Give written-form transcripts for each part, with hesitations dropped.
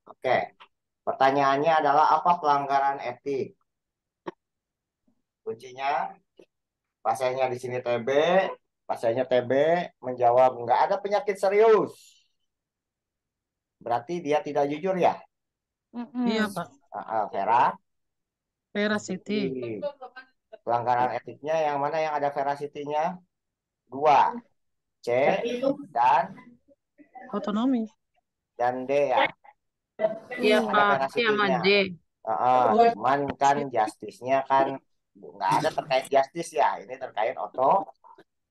Oke, pertanyaannya adalah apa pelanggaran etik? Kuncinya, pasiennya di sini TB, pasiennya TB menjawab nggak ada penyakit serius. Berarti dia tidak jujur ya? Iya, Mm-mm. Pak. Vera, Vera City. pelanggaran etiknya yang mana yang ada veracity-nya? Dua, C dan Otonomi. D ya. Iya, Ada Pak. Iya, sama veracity-nya. D. Oh, Cuman kan justice-nya kan nggak ada terkait justice ya. Ini terkait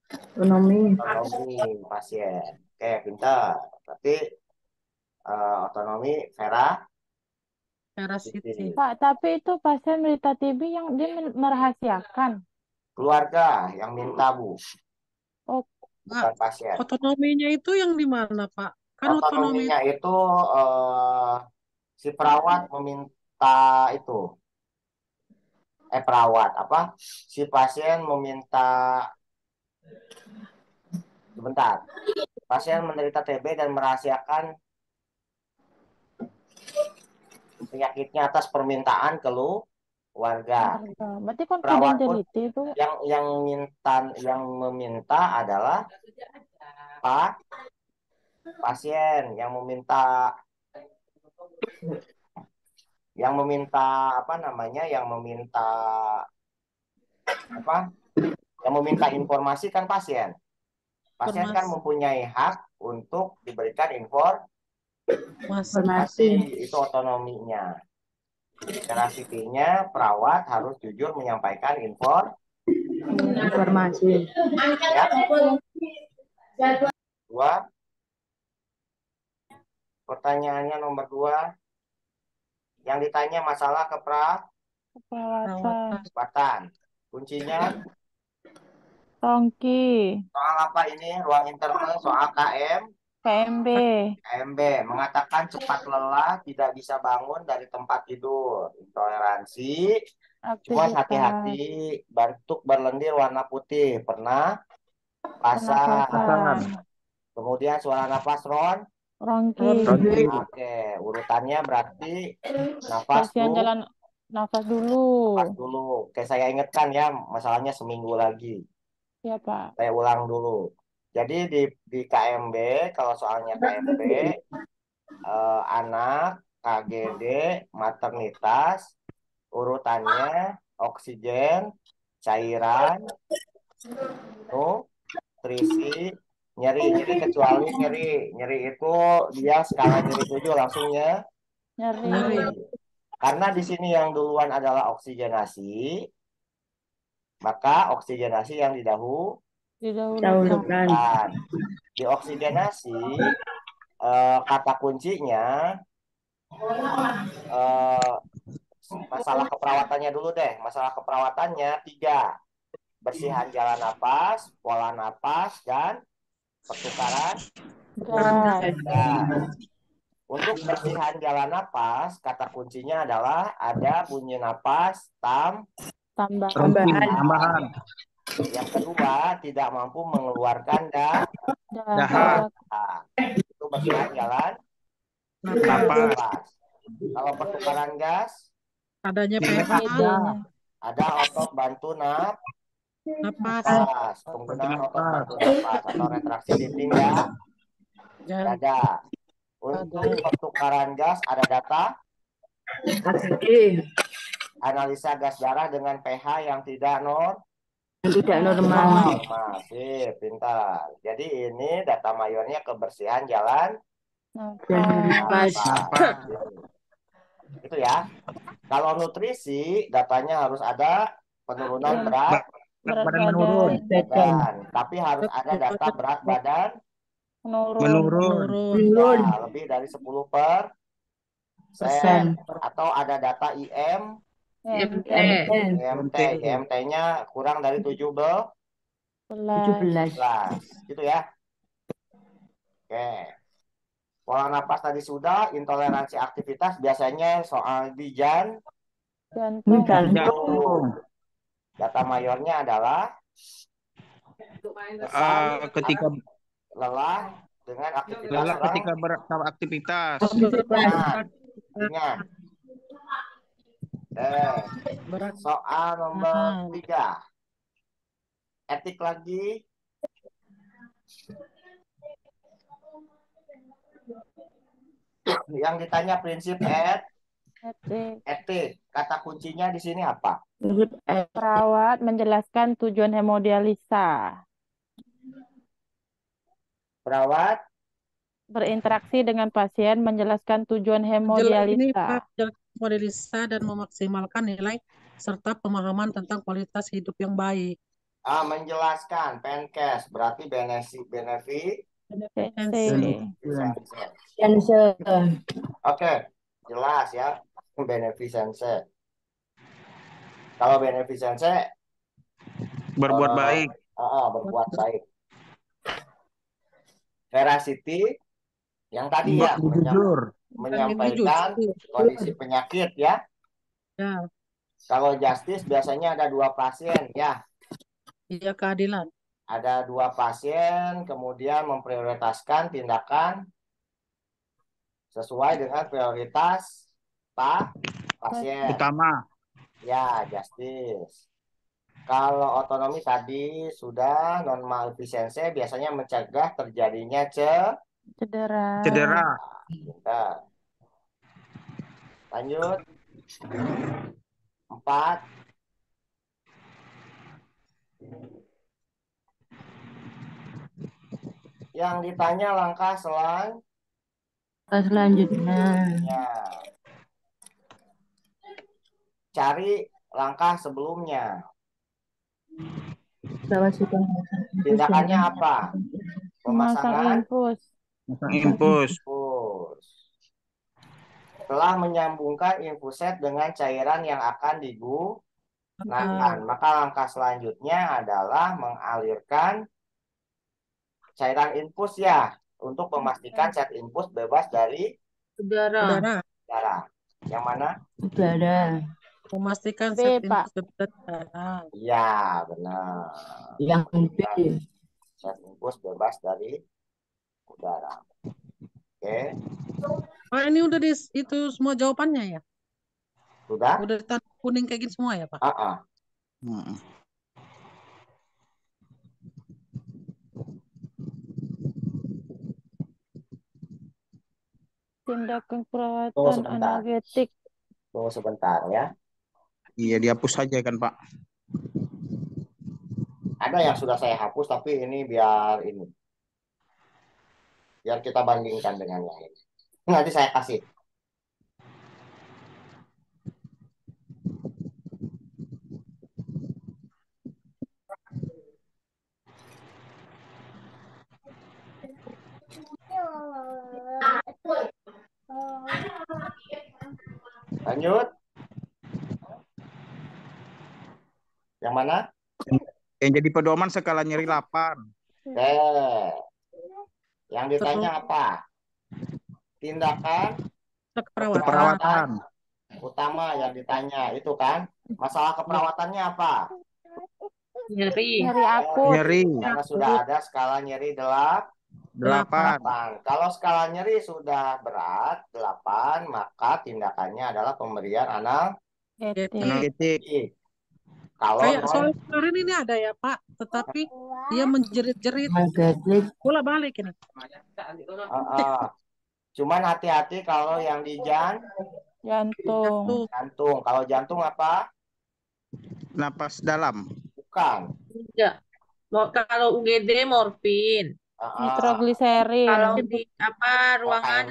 Ekonomi. otonomi pasien. Oke, pintar. Berarti otonomi Vera Vera Siti. City. Pak, tapi itu pasien menderita TB yang dia merahasiakan. Keluarga yang minta Bu, Oh, Nggak, bukan pasien. otonominya itu yang di mana, Pak? Kan otonomi Otonominya itu itu si perawat meminta itu, perawat apa? Si pasien meminta sebentar. Pasien menderita TB dan merahasiakan penyakitnya atas permintaan keluarga. keluarga. Berarti Perawat pun confidentiality itu. yang meminta adalah pak pasien yang meminta apa namanya apa yang meminta informasi kan pasien. Pasien kan informasi. mempunyai hak untuk diberikan informasi, Masih. itu otonominya. Veracity-nya perawat harus jujur menyampaikan Informasi. ya. Dua, pertanyaannya nomor dua, yang ditanya masalah Perawatan. Perawatan. keperawatan. Kuncinya Tongki. soal apa ini? Ruang interval soal KMB. KMB mengatakan cepat lelah, tidak bisa bangun dari tempat tidur. Intoleransi, cuma hati-hati, Aktivitas. batuk berlendir warna putih, pernah basah. Pernafasan. Kemudian suara napas Rongki. Ronde. Oke, urutannya berarti nafas Bersihan jalan nafas dulu. nafas dulu. Oke, saya ingatkan ya, masalahnya seminggu lagi. Ya, Pak. Saya ulang dulu. Jadi di KMB, kalau soalnya KMB, anak, KGD, maternitas, urutannya oksigen, cairan, nutrisi, nyeri, nyeri kecuali nyeri. Nyeri itu dia skala nyeri 7 langsungnya Nyeri. Nyeri. nyeri. Karena di sini yang duluan adalah oksigenasi, maka oksigenasi yang Didahulukan. didahulukan. Di oksigenasi, kata kuncinya eh, masalah keperawatannya dulu deh. Masalah keperawatannya 3. Bersihan jalan napas, pola napas, dan pertukaran Tukaran gas. gas. Untuk bersihan jalan napas, kata kuncinya adalah ada bunyi napas Tambahan. Tambahan. Yang kedua, tidak mampu mengeluarkan Dahak. Dahak. itu bersihan jalan Napas. napas. Kalau pertukaran gas, Adanya pH. PD-nya. ada otot bantu Napas. napas, penggunaan otot bantu napas atau retraksi dinding Dan dada. Untuk pertukaran gas ada data analisa gas darah dengan pH yang tidak normal. masih pintar. Jadi ini data mayornya kebersihan jalan Nafas. napas. Itu ya. Kalau nutrisi datanya harus ada penurunan berat Berat Badan menurun. badan. tapi harus ada data berat badan Menurun. menurun. ya, lebih dari 10% Persen. atau ada data IMT. IMT-nya kurang dari 17 gitu ya. Oke. Pola napas tadi sudah, intoleransi aktivitas biasanya soal di Jantung. jantung. Data mayornya adalah Ketika lelah dengan aktivitas lelah ketika beraktivitas. ringan. Ingat. Berat. Soal nomor 3. Etik lagi. Yang ditanya prinsip etik. Kata kuncinya di sini apa? Perawat menjelaskan tujuan hemodialisa. Perawat Berinteraksi dengan pasien menjelaskan tujuan Ini hemodialisa. Pak, hemodialisa dan memaksimalkan nilai serta pemahaman tentang kualitas hidup yang baik. menjelaskan Penkes berarti benefit Sensei. Oke, jelas ya beneficence. Kalau beneficence Berbuat baik. berbuat baik. Veracity yang tadi ya Jujur. menyampaikan kondisi penyakit ya. Ya, Kalau justice biasanya ada 2 pasien ya. iya keadilan. Ada 2 pasien, kemudian memprioritaskan tindakan sesuai dengan prioritas pasien. Utama. Ya, justice. Kalau otonomi tadi sudah non malefisence biasanya mencegah terjadinya Cedera. Bentar. Lanjut. 4. Yang ditanya langkah selanjutnya. Cari langkah sebelumnya. Tindakannya apa? Pemasangan infus. Infus. Telah menyambungkan infuset dengan cairan yang akan digunakan. Maka langkah selanjutnya adalah mengalirkan cairan infus ya. Untuk memastikan zat infus bebas dari Udara. darah. Yang mana? Udara. Memastikan B, zat Pak. infus bebas darah. Ya, benar. Yang B. Zat infus bebas dari udara. Oke. Pak, ini udah itu semua jawabannya ya? Sudah? Udah tanda kuning kayak gini semua ya, Pak? Tindakan perawatan sebentar. analgetik. Tunggu sebentar ya. Iya, dihapus saja kan, Pak. Ada yang sudah saya hapus, tapi ini biar kita bandingkan dengan yang ini. Nanti saya kasih. Lanjut. Yang mana? Yang jadi pedoman skala nyeri 8. Yang ditanya apa? Tindakan Keperawatan. utama yang ditanya itu kan. Masalah keperawatannya apa? Nyeri. Nyeri akut. Nyeri. Karena sudah ada skala nyeri 8. Kalau skala nyeri sudah berat 8, maka tindakannya adalah pemberian Analgetik. Kalau Kayak soal kemarin ini ada ya, Pak. Tetapi dia menjerit-jerit. Bola balik ini. cuman hati-hati kalau yang di Jantung. jantung. Kalau jantung apa? Napas dalam. Bukan. Enggak. Kalau UGD morfin. Nitrogliserin. Kalau di ruangan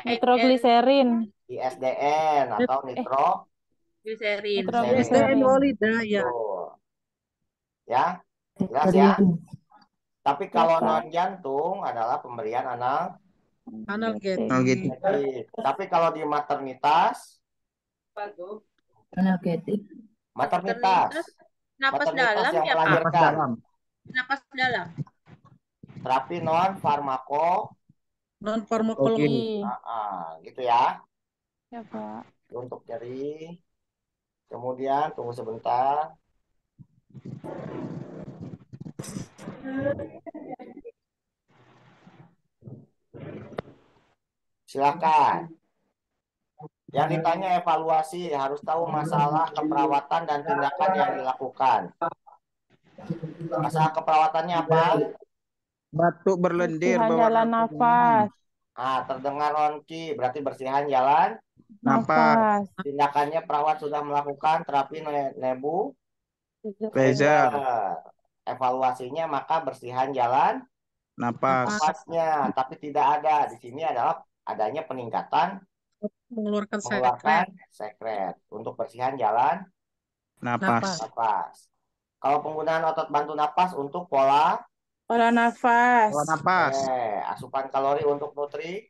Nitrogliserin. ISDN atau gliserin. SDN Wolida ya. Ya, jelas ya. Tapi kalau non jantung adalah pemberian Analgetik. Tapi kalau di maternitas Napas dalam yang ya, Pak. melahirkan. Napas dalam. Terapi non Non-farmakologi. gitu ya. Ya, Pak. Untuk nyeri. Kemudian tunggu sebentar. Silakan. Yang ditanya evaluasi, harus tahu masalah keperawatan dan tindakan yang dilakukan. Masalah keperawatannya apa? Batuk berlendir Bersihan berwarna jalan kuning. nafas. Terdengar ronki, berarti bersihan jalan. Napas. Nafas. Tindakannya perawat sudah melakukan terapi nebulizer. Laser. Evaluasinya maka bersihan jalan Napas. napasnya, tapi tidak ada. Di sini adalah adanya peningkatan mengeluarkan mengeluarkan sekret. sekret untuk bersihan jalan Napas. napas. Kalau penggunaan otot bantu napas untuk pola Pola nafas. Pola napas. asupan kalori untuk Nutrisi.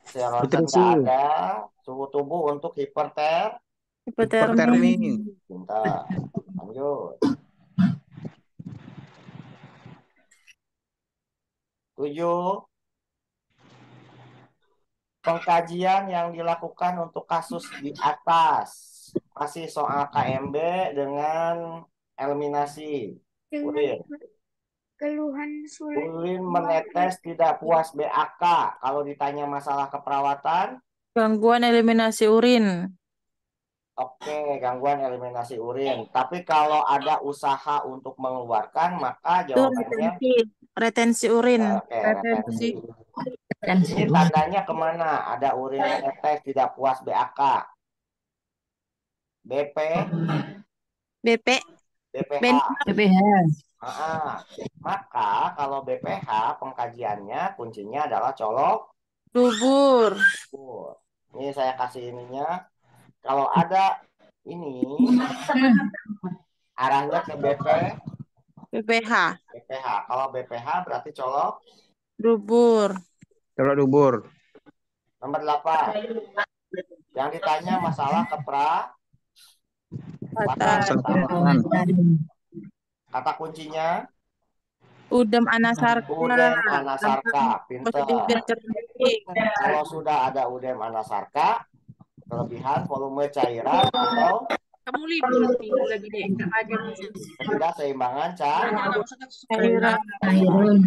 serotonin Nutrisi. tidak ada, suhu tubuh untuk hipertermi. Hipotermi. Pintar. Lanjut. 7. Pengkajian yang dilakukan untuk kasus di atas. Masih soal KMB dengan eliminasi urin. Keluhan sulit Urin menetes tidak puas BAK. Kalau ditanya masalah keperawatan, Gangguan eliminasi urin. oke, gangguan eliminasi urin. Tapi kalau ada usaha untuk mengeluarkan, maka Itu jawabannya retensi urin. oke, retensi. Ini Retensi. tandanya kemana? Ada urin menetes tidak puas BAK. BP, BP. BPH. PPH. Maka kalau BPH pengkajiannya kuncinya adalah colok Dubur. dubur. Ini saya kasih ininya. Kalau ada ini arahnya ke BPH. BPH. Kalau BPH berarti colok Dubur. Colok dubur. nomor 8. Yang ditanya masalah keperawatan. Kata kuncinya Udem anasarka. udem anasarka. Pinter. Bibir kering. Kalau sudah ada udem anasarka, kelebihan volume cairan atau Kamu libur minggu lagi deh, nggak ajar nih. ketidakseimbangan Jangan usah Cairan. Iron.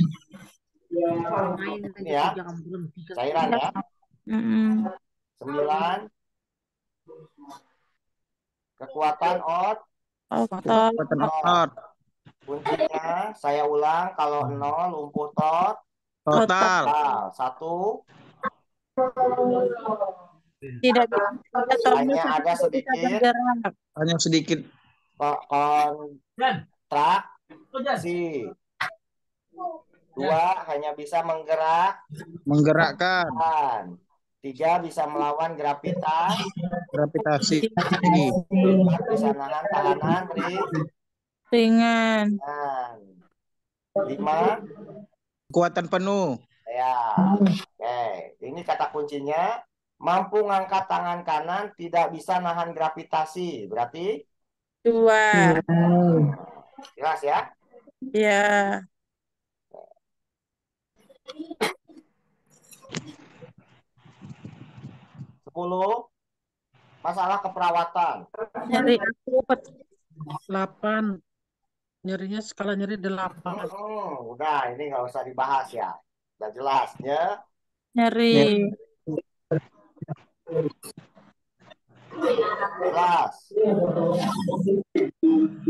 main Ini ya, jangan berhenti. cairan ya. 9. Kekuatan otot. Kekuatan otot. Kuncinya saya ulang, kalau 0 lumpuh Total. 1 Tidak bisa. hanya ada sedikit Hanya sedikit. kontraksi. 2 hanya bisa Menggerakkan. 3 bisa melawan Gravitasi. 4 bisa nahan tahanan Ringan. 5 Kekuatan penuh. ya. Oke, ini kata kuncinya mampu ngangkat tangan kanan, tidak bisa nahan gravitasi. Berarti 2. jelas ya? Ya. 10. Masalah keperawatan. Nyeri akut. 8. Nyerinya skala nyeri 8. Udah, ini nggak usah dibahas ya. Udah jelasnya. Nyeri. 11.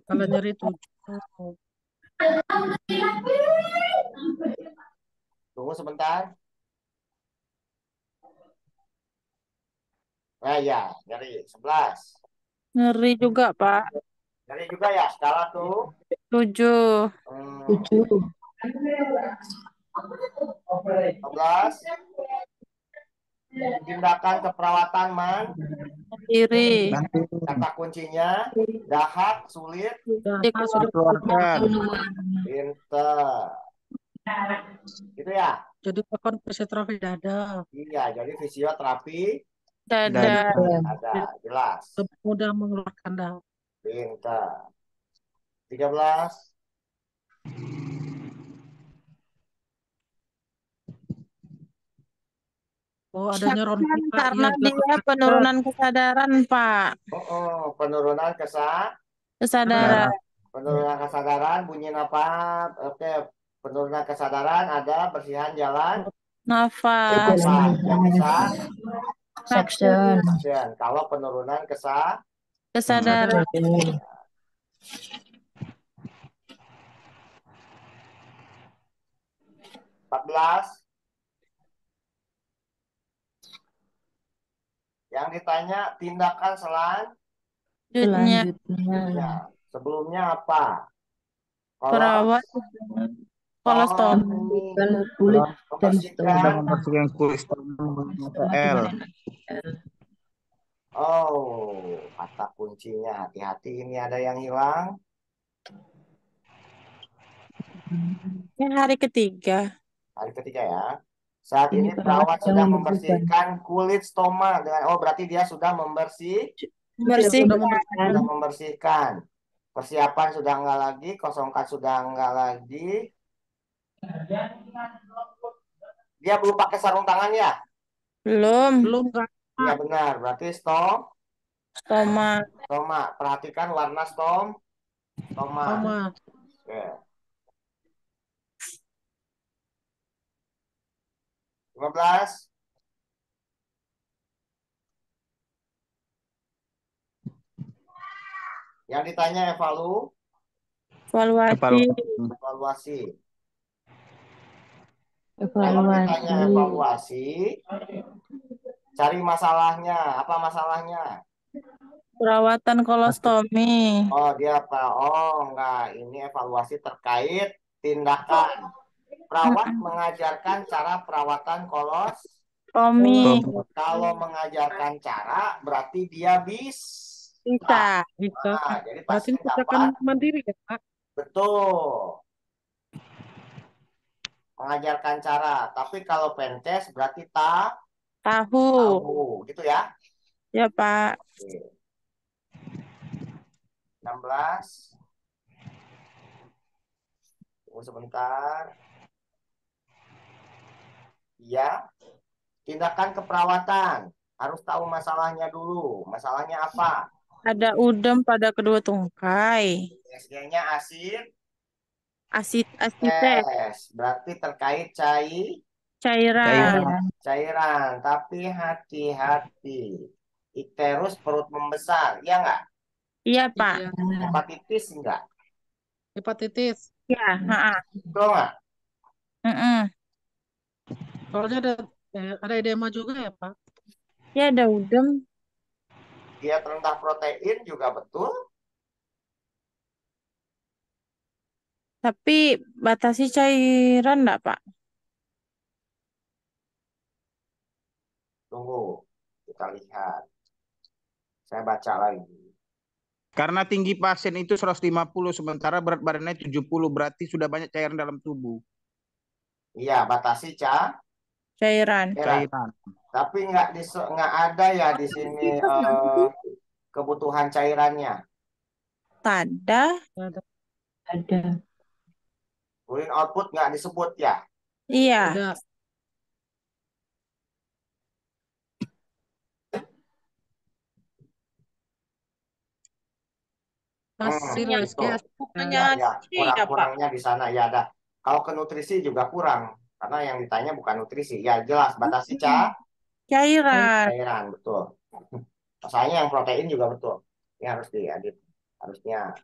Skala nyeri 7. Tunggu sebentar. Ya, nyeri 11. Nyeri juga, Pak. Nyeri juga ya, skala tuh. 7. 12. Tindakan keperawatan Kiri. kata kuncinya dahak sulit Dikeluarkan. pinter. Gitu ya. Jadi lakukan fisioterapi dada. Iya, jadi fisioterapi Dada. ada jelas. Lebih mudah mengeluarkan darah. Pinter. 13. Oh, adanya ronki Pak. Karena Iya, dia penurunan kesadaran, Pak. Penurunan Kesadaran. penurunan kesadaran bunyi apa? Oke, penurunan kesadaran ada bersihan jalan. Nafas. Yang bisa Section. Kalau penurunan Kesadaran. Kesadaran. Kesadaran. 14. Yang ditanya tindakan Selanjutnya. selanjutnya. Sebelumnya apa? Perawat kolostomi. Kolostomi. Kulit dan Membersihkan. Sudah membersihkan kulit stoma L. Oh, kata kuncinya. Hati-hati ini ada yang hilang. Yang hari ketiga. Hari ketiga ya. Saat Ini ini perawat perawat sedang yang membersihkan kulit stoma dengan berarti dia sudah Bersihkan. membersihkan. Persiapan sudah enggak lagi, kosongkan sudah enggak lagi. Dia belum pakai sarung tangan ya? Belum. Kak. Iya benar, berarti Stoma. Perhatikan warna stoma. Sama. Oke. 15. Yang ditanya evaluasi. Kalau ditanya evaluasi, cari masalahnya. Apa masalahnya? Perawatan kolostomi. Oh, dia apa? Oh, enggak. Ini evaluasi terkait tindakan. Perawat mengajarkan cara perawatan Tomi. Kalau mengajarkan cara, berarti dia bisa. Bisa. Nah, jadi Berarti pasien tindakan dapat. mandiri ya, Kak? Betul. Mengajarkan cara. Tapi kalau penkes berarti Tahu. gitu ya. Ya, Pak. Oke. 16. Tunggu sebentar. Iya. Tindakan keperawatan. Harus tahu masalahnya dulu. Masalahnya apa? Ada udem pada kedua tungkai. SG-nya asid. Asitet. Berarti terkait Cairan. Tapi hati-hati. Ikterus perut membesar. Iya nggak? Iya, Pak. Iya. Hepatitis enggak? Hepatitis. Iya. Betul nggak? Soalnya ada edema juga ya, Pak? Ya, ada udem. Dia rendah protein juga betul. Tapi batasi cairan enggak, Pak? Tunggu. Kita lihat. Saya baca lagi. Karena tinggi pasien itu 150, sementara berat badannya 70, berarti sudah banyak cairan dalam tubuh. Iya, batasi Cairan. Tapi nggak ada ya di sini kebutuhan cairannya. Ada. Urin output nggak disebut ya? Iya. Ada. Hasil SG. Kurangnya di sana ya ada. Kalau ke nutrisi juga kurang karena yang ditanya bukan nutrisi. Ya jelas batasi cairan betul. Masalahnya yang protein juga betul. Ini harus diedit. Harusnya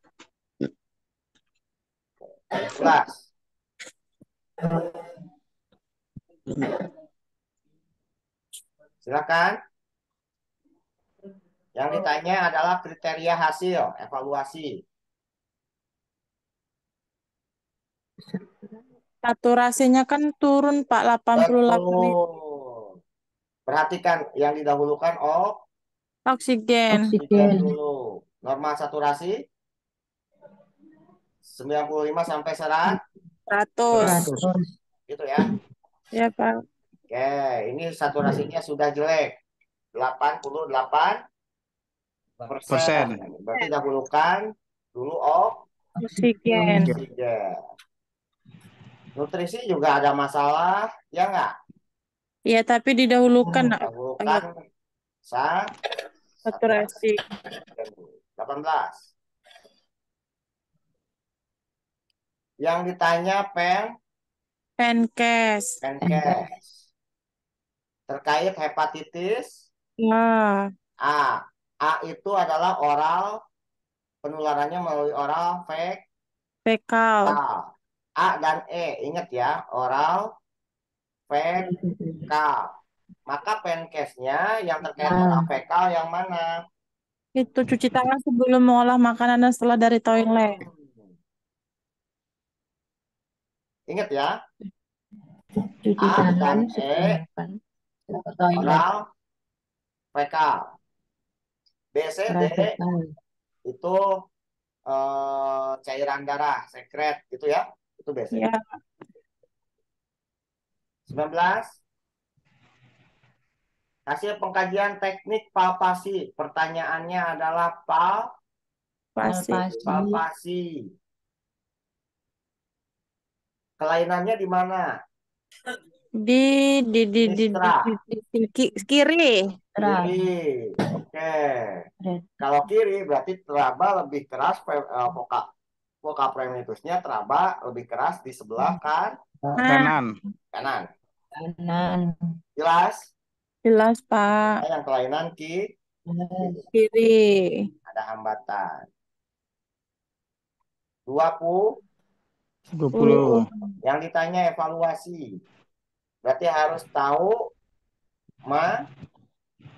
11. Silakan. Yang ditanya adalah kriteria hasil evaluasi. Saturasinya kan turun, Pak, 88. Betul. Perhatikan yang didahulukan Oksigen. dulu. Normal saturasi 95 sampai 100. 100. Gitu ya. Ya, Pak. Oke, ini saturasinya sudah jelek. 88%. Berarti dahulukan dulu Oksigen. Nutrisi juga ada masalah, ya nggak? Iya, tapi didahulukan. Dahulukan Saturasi. 18. Yang ditanya Penkes. terkait hepatitis Ya, A. A itu adalah oral, penularannya melalui oral, fekal. A dan E. Ingat ya, oral, fekal. Maka penkesnya yang terkait oral fekal yang mana? Itu cuci tangan sebelum mengolah makanan dan setelah dari toilet. Ingat ya, Cuci A tangan dan sebelum E makan. Ke toilet. oral, fekal. B, C, D Rasakan. itu cairan darah, sekret gitu ya. Itu B, C. Ya, 19. Hasil pengkajian teknik palpasi. Pertanyaannya adalah pasti. Palpasi. palpasi. Kelainannya di mana? Di Mistra. kiri. Terang. Kiri. Oke. Red. Kalau kiri berarti teraba lebih keras, voka primitusnya teraba lebih keras di sebelah Kanan. kanan. Kanan. Jelas? Jelas, Pak. Yang kelainan Kiri. ada hambatan. 20. 20. Yang ditanya evaluasi. Berarti harus tahu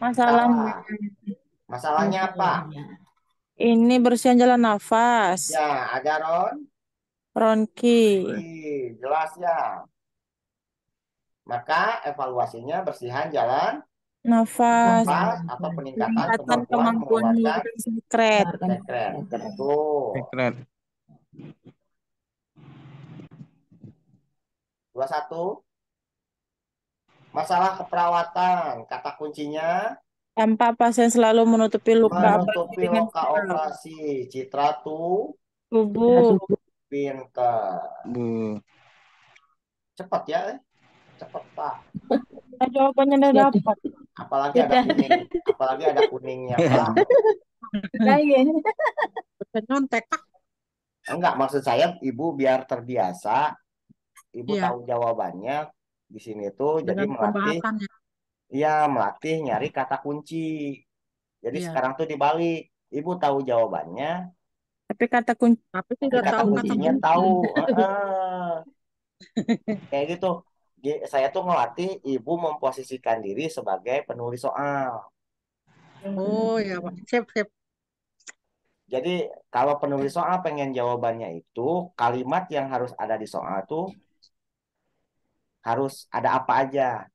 Masalahnya. masalahnya apa? Ini bersihan jalan nafas. Ya, ada Ronki. jelas ya. Maka evaluasinya bersihan jalan Nafas. nafas atau peningkatan Peningkatan kemampuan kemampuan mengeluarkan mengeluarkan sekret. sekret. Tuh. Sekret. 21. Masalah keperawatan. Kata kuncinya Tanpa pasien selalu menutupi luka menutupi dengan luka operasi. Citra tubuh. pinter. Bu. Cepat ya. Cepat, Pak. Nah, jawabannya udah dapat. Apalagi ada kuning. Apalagi ada kuningnya, Pak. Lagi. Nyontek. Enggak, maksud saya Ibu biar terbiasa. Ibu Iya. tahu jawabannya di sini tuh. Jadi Dengan pembahasannya. melatih nyari kata kunci. Jadi Iya. sekarang tuh dibalik. Ibu tahu jawabannya, Tapi kata kunci Tapi tapi tidak kata tahu kata kuncinya kunci. tahu. Kayak gitu. Saya tuh ngelatih Ibu memposisikan diri sebagai penulis soal. Oh ya, Pak. Sip, sip. Jadi kalau penulis soal pengen jawabannya itu, kalimat yang harus ada di soal tuh harus ada apa aja.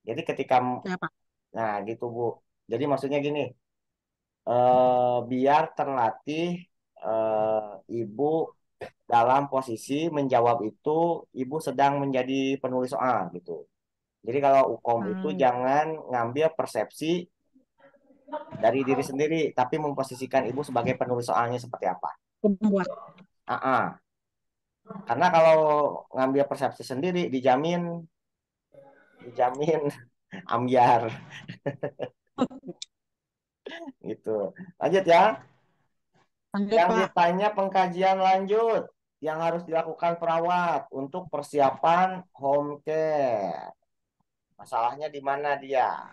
Jadi ketika, Ya, Pak. nah gitu Bu. Jadi maksudnya gini, biar terlatih Ibu dalam posisi menjawab itu, Ibu sedang menjadi penulis soal gitu. Jadi kalau UKOM itu jangan ngambil persepsi dari diri sendiri, tapi memposisikan Ibu sebagai penulis soalnya seperti apa. Pembuat. Karena kalau ngambil persepsi sendiri dijamin ambiar. Gitu. Lanjut ya. Lanjut, Yang Pak. ditanya pengkajian lanjut yang harus dilakukan perawat untuk persiapan home care. Masalahnya di mana dia?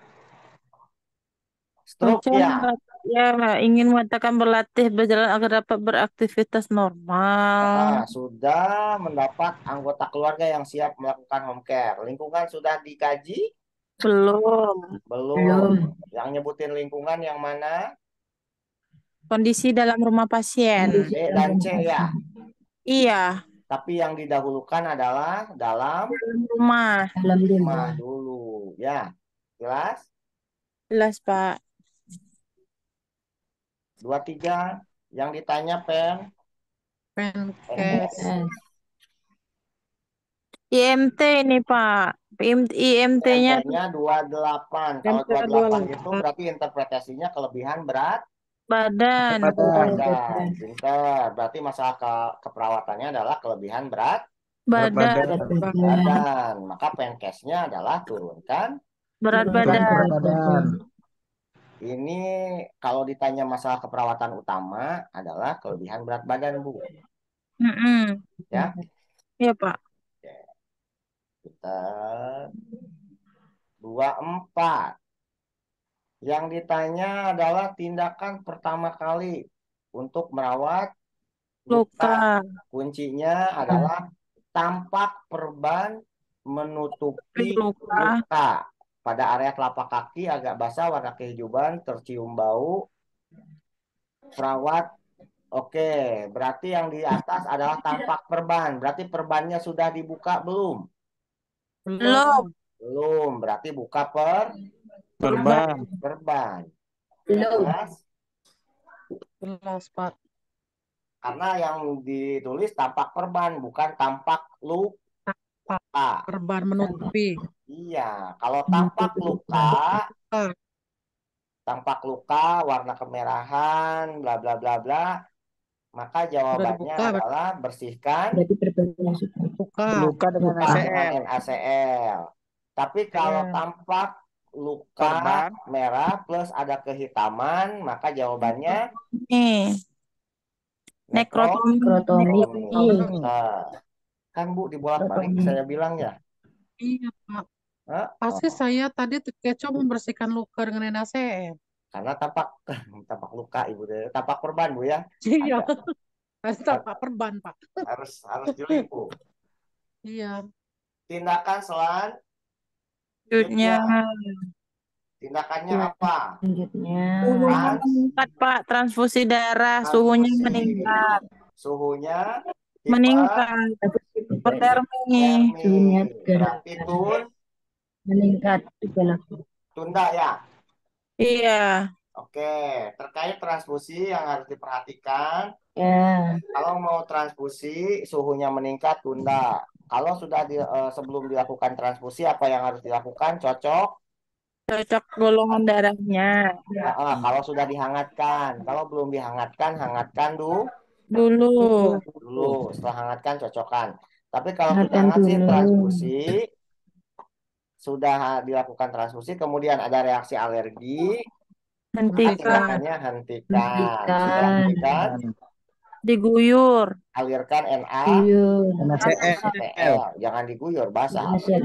Stroke Pasien ya. ya ingin mengatakan berlatih berjalan agar dapat beraktivitas normal. Sudah mendapat anggota keluarga yang siap melakukan home care. Lingkungan sudah dikaji? Belum. Belum. Yang nyebutin lingkungan yang mana? Kondisi dalam rumah pasien. B dan C ya. Iya, Tapi yang didahulukan adalah dalam rumah. rumah dulu. Ya, jelas? Jelas, Pak. 23. Yang ditanya Penkes. IMT ini, Pak. IMT-nya IMT-nya 28. Kalau 28 itu berarti interpretasinya kelebihan berat badan. badan. Pinter. Berarti masalah keperawatannya adalah kelebihan berat Badan. badan. Maka penkesnya adalah turunkan Berat badan. Badan. Ini kalau ditanya masalah keperawatan utama adalah kelebihan berat badan, Bu. Ya. Iya, Pak. Kita 24. Yang ditanya adalah tindakan pertama kali untuk merawat luka. Luka. Kuncinya adalah tampak perban menutupi Luka. luka. Pada area telapak kaki agak basah, warna kehidupan, tercium bau. Perawat. Oke, berarti yang di atas adalah tampak perban. Berarti perbannya sudah dibuka belum? Belum. Belum. Berarti buka Perban. perban. Belum. Jelas? Jelas, Pak. Karena yang ditulis tampak perban, bukan tampak luka. Perban menutupi. Iya, kalau tampak luka, warna kemerahan, bla bla bla bla, maka jawabannya dibuka, adalah bersihkan Berarti perbannya sudah. Luka. Luka dengan luka dengan ACL. NaCl. Tapi kalau Iya. tampak luka Perban. merah plus ada kehitaman, maka jawabannya Nih. Nekrotomi. Nekrotomi. Kan Bu dibolak-balik saya bilang ya. Iya, Pak. Hah? Pasti saya tadi terkecoh membersihkan luka dengan NaCl. Karena tampak luka Ibu, tampak perban Bu ya. Iya. Ada. Pasti tampak perban, Pak. Harus jeli Bu. Iya. Tindakan Selanjutnya. tindakannya apa? Selanjutnya. Suhunya meningkat, Pak. Transfusi darah. Suhunya Transfusi. meningkat. Suhunya Meningkat. Hipotermi. Suhunya berarti meningkat. tunda ya. Iya. Oke, terkait transfusi yang harus diperhatikan, Ya. kalau mau transfusi suhunya meningkat tunda. Kalau sudah sebelum dilakukan transfusi apa yang harus dilakukan? Cocok golongan darahnya. kalau sudah dihangatkan. Kalau belum dihangatkan, hangatkan Dulu. Setelah hangatkan, cocokkan. Tapi kalau kita Hangatkan ngasih dulu. transfusi, sudah dilakukan transfusi, kemudian ada reaksi alergi, Hentikan. tindakannya hentikan. Sudah Hentikan. hentikan, Diguyur. alirkan Guyur. NaCl. Jangan diguyur, basah. NaCl.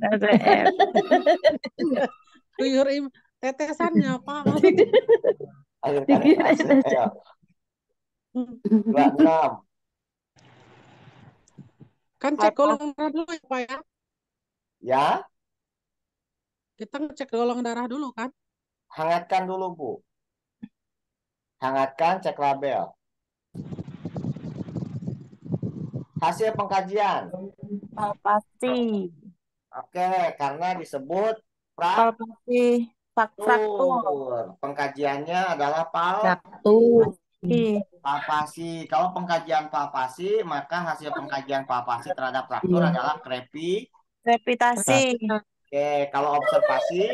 ACL. Guyur tetesannya, Pak. Alirkan NaCl. 26. Kan cek golongan darah dulu ya, Pak ya. Ya, Kita ngecek golongan darah dulu kan. hangatkan dulu Bu. Hangatkan, cek label. Hasil pengkajian. Palpasi. Oke, karena disebut Palpasi. Fraktur. fraktur. Pengkajiannya adalah Fraktur. palpasi. Kalau pengkajian palpasi, maka hasil pengkajian palpasi terhadap fraktur adalah Krepitasi. Oke, kalau observasi,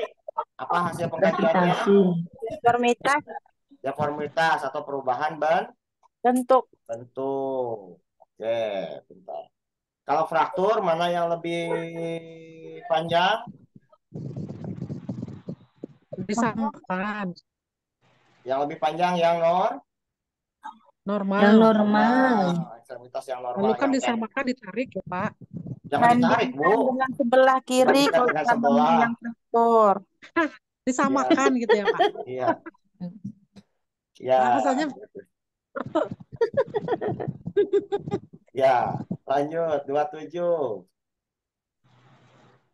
apa hasil pengkajiannya? Deformitas. Deformitas atau perubahan Bentuk. bentuk. Oke, bentar. Kalau fraktur, mana yang lebih panjang? Disamakan. Yang lebih panjang yang Normal. Yang normal. ekstremitas yang normal. Lalu kan yang disamakan ditarik ya, Pak. Jangan ditarik, Bu. Dengan sebelah kiri. Bandingkan dengan sebelah. Yang fraktur. Disamakan gitu ya, Pak. Iya. Ya. Rasanya Ya, lanjut 27.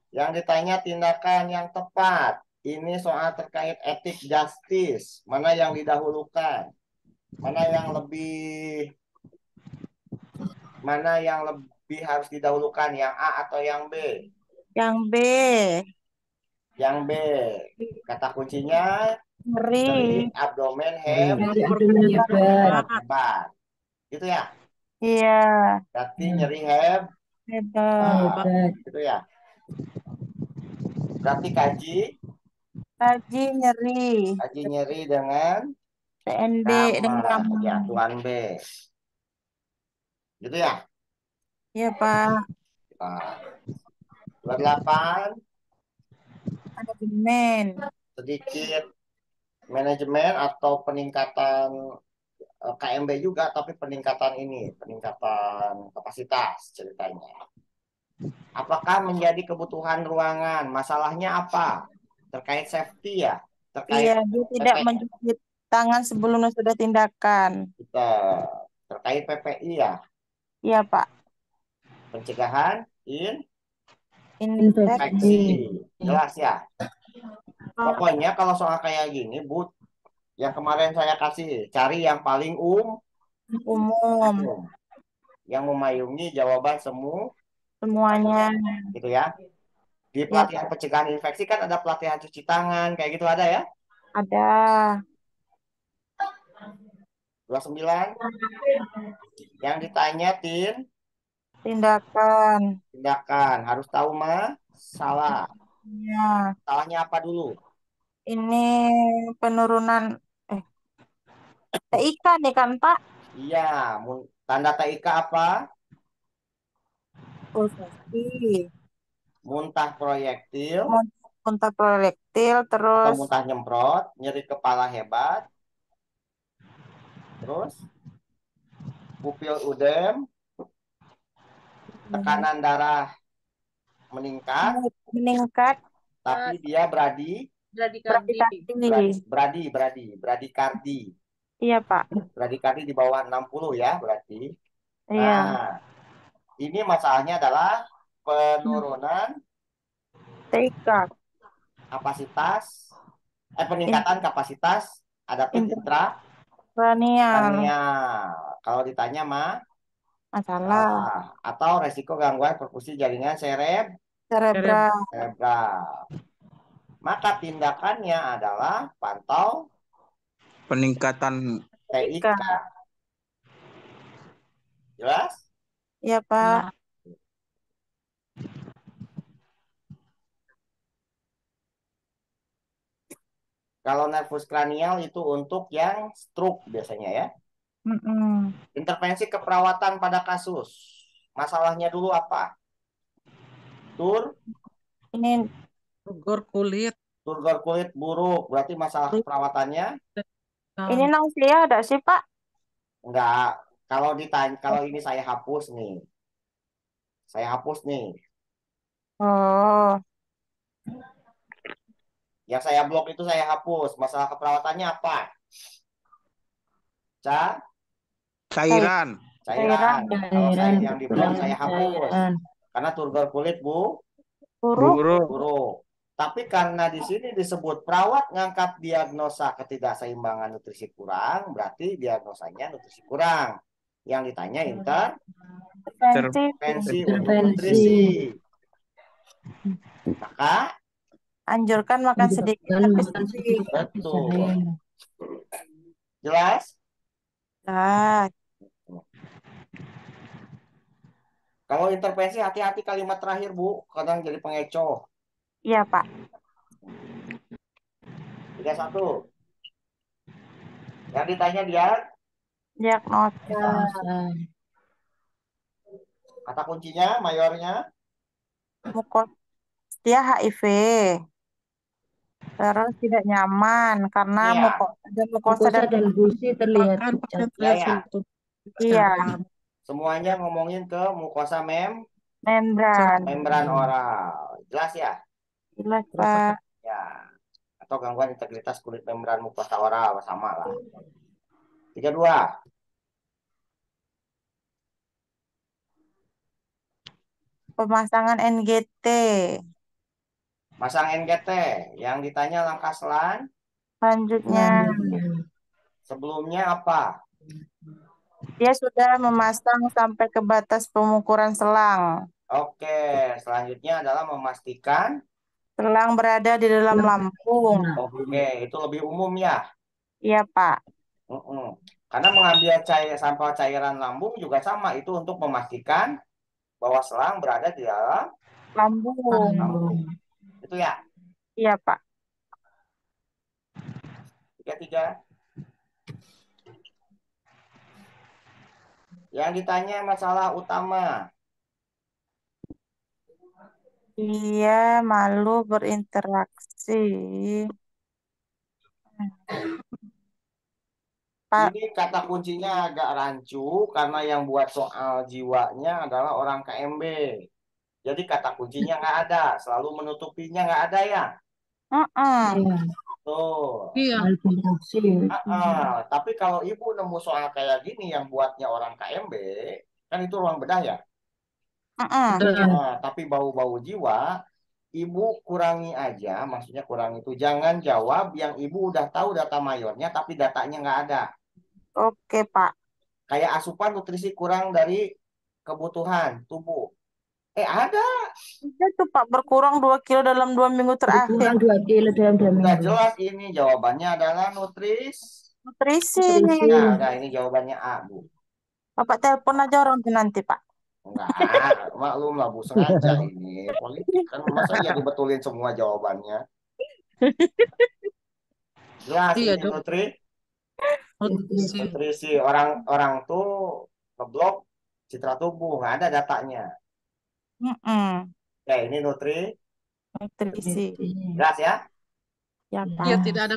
Yang ditanya tindakan yang tepat. Ini soal terkait etik justice. Mana yang didahulukan? Mana yang lebih harus didahulukan? Yang A atau yang B? Yang B. Yang B. Kata kuncinya Nyeri. abdomen hebat. Gitu ya? Iya. Berarti nyeri Hebat. gitu ya. Berarti kaji nyeri. dengan TND dengan ya, Tuan B. Gitu ya? Iya, Pak. 28 Manajemen. sedikit manajemen atau peningkatan KMB juga, tapi peningkatan kapasitas ceritanya. Apakah menjadi kebutuhan ruangan? Masalahnya apa? terkait safety ya, Iya, terkait dia tidak PP, mencuci tangan sebelumnya sudah tindakan. kita terkait PPI ya, Iya, Pak. pencegahan Infeksi. infeksi. Jelas ya. Pokoknya kalau soal kayak gini, Bu, yang kemarin saya kasih, cari yang paling Umum. umum, yang memayungi jawaban Semuanya. gitu ya. Di Ya, pelatihan pencegahan infeksi kan ada pelatihan cuci tangan, kayak gitu ada ya. ada. 29 yang ditanya Tindakan. tindakan, harus tahu masalah. Ya, Salahnya apa dulu? ini penurunan TIK nih kan, Pak? Iya, tanda TIK apa? Pulsasi. Muntah proyektil Muntah proyektil, atau terus muntah nyemprot, nyeri kepala hebat, terus pupil udem, tekanan darah meningkat, meningkat tapi dia Bradikardi. bradikardi. Iya, Pak. Bradikardi di bawah 60 ya berarti. Iya. Nah, ini masalahnya adalah penurunan TIK. kapasitas, peningkatan kapasitas adaptif Intracranial. intracranial. Kalau ditanya Masalah. atau resiko gangguan perfusi jaringan Cerebral. cerebral. Maka tindakannya adalah pantau Peningkatan TIK. Jelas? Iya, Pak. Kalau nervus kranial itu untuk yang stroke biasanya ya. Intervensi keperawatan pada kasus. Masalahnya dulu apa? Ini Turgor kulit. Turgor kulit buruk. Berarti masalah perawatannya? Ini nausea ada sih, Pak? Enggak. Kalau ditanya, kalau ini saya hapus nih. Saya hapus nih. Oh. Yang saya blok itu saya hapus. Masalah keperawatannya apa? cairan. Cairan. Kalau saya yang di blok kekurangan saya hapus. cairan. Karena turgor kulit Buruk. buruk. Tapi karena di sini disebut perawat ngangkat diagnosa ketidakseimbangan nutrisi kurang, berarti diagnosanya nutrisi kurang. Yang ditanya intervensi untuk nutrisi. Maka Anjurkan makan sedikit tapi sering. betul. Jelas? Nah, Kalau intervensi hati-hati kalimat terakhir, Bu. Kadang jadi pengecoh. iya, Pak. 31. Yang ditanya dia Diagnosa. kata kuncinya, mayornya. Dia HIV. Terus tidak nyaman karena Iya. ada Mukosa mukosa dan gusi terlihat Bahkan pucat. pasien Iya. Semuanya ngomongin ke mukosa membran. membran oral. Jelas ya? Jelas, Pak. Ya. Atau gangguan integritas kulit membran mukosa oral sama lah. 32. Pemasangan NGT. Masang NGT. Yang ditanya langkah Selanjutnya, sebelumnya apa? dia sudah memasang sampai ke batas pengukuran selang. Oke, selanjutnya adalah memastikan Selang berada di dalam lambung. Oke, itu lebih umum ya. Iya, Pak. Karena mengambil sampel cairan lambung juga sama, itu untuk memastikan bahwa selang berada di dalam Lambung. Itu ya. Iya, Pak. 33. Yang ditanya masalah utama. Dia malu berinteraksi. Pak. Ini kata kuncinya agak rancu karena yang buat soal jiwanya adalah orang KMB. Jadi kata kuncinya nggak ada, selalu menutupinya nggak ada ya. Heeh. Iya, Tuh. Iya. malfunksi. Tapi kalau ibu nemu soal kayak gini yang buatnya orang KMB, kan itu ruang bedah ya. Heeh. Iya, Tapi bau-bau jiwa, ibu kurangi aja, maksudnya kurangi itu. Jangan jawab yang ibu udah tahu data mayornya, tapi datanya nggak ada. Oke, Pak. Kayak asupan nutrisi kurang dari kebutuhan tubuh. Ada. Ada tuh, Pak, berkurang 2 kilo dalam 2 minggu terakhir. berkurang 2 kilo dalam 2 Udah minggu. jelas ini jawabannya adalah Nutrisi. Nutrisi. Nah, udah ini jawabannya A, Bu. Bapak telepon aja orang itu nanti, Pak. Enggak, maklum lah Bu, sengaja ini. Politik kan masa iya dibetulin semua jawabannya. Jelas Iya ini dong. Nutrisi. nutrisi orang tuh ngeblok citra tubuh, nggak ada datanya. Mm-mm. Ya, ini nutrisi. Nutrisi. Jelas ya? Ya, Pak. Iya, tidak ada.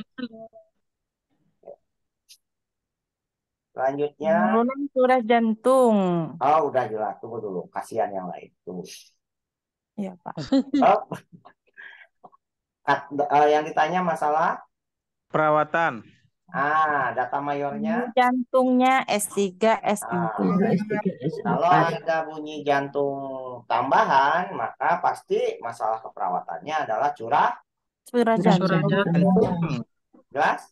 Selanjutnya, Penurunan suara jantung. udah jelas. Tunggu dulu, kasihan yang lain. Tunggu. Ya, Pak. Oh, yang ditanya masalah Perawatan. data mayornya. Jantungnya S3, S4. Kalau ada bunyi jantung tambahan, maka pasti masalah keperawatannya adalah curah. Suara jantung. Jelas?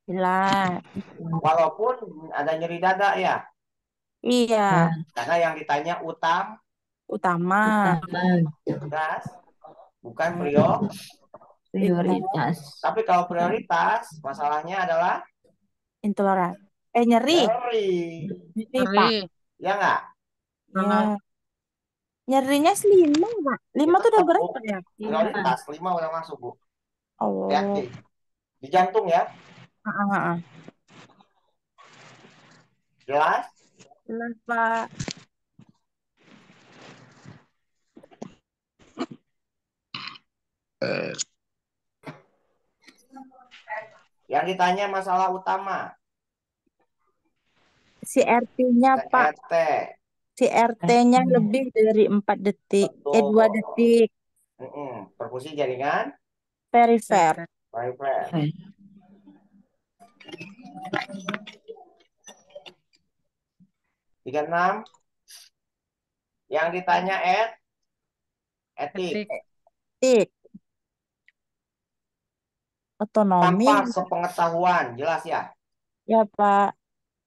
Jelas. Walaupun ada nyeri dada ya. Iya. Karena yang ditanya Utama. jelas. Bukan Prioritas. Tapi kalau prioritas, masalahnya adalah Intoleran. Nyeri. Nyeri, Pak. Nyeri. Ya nggak? Ya. Nyerinya 5, Pak. 5 tuh udah berapa ya? Prioritas 5 udah masuk, Bu. Oh. Hati-hati. Di jantung ya. Jelas? Jelas, Pak. Yang ditanya masalah utama. CRT-nya, Pak. CRT-nya lebih dari 4 detik. 2 detik. Perfusi jaringan Perifer. perifer. Tiga enam. Yang ditanya etik. Otonomi. Tanpa sepengetahuan, jelas ya? Ya, Pak.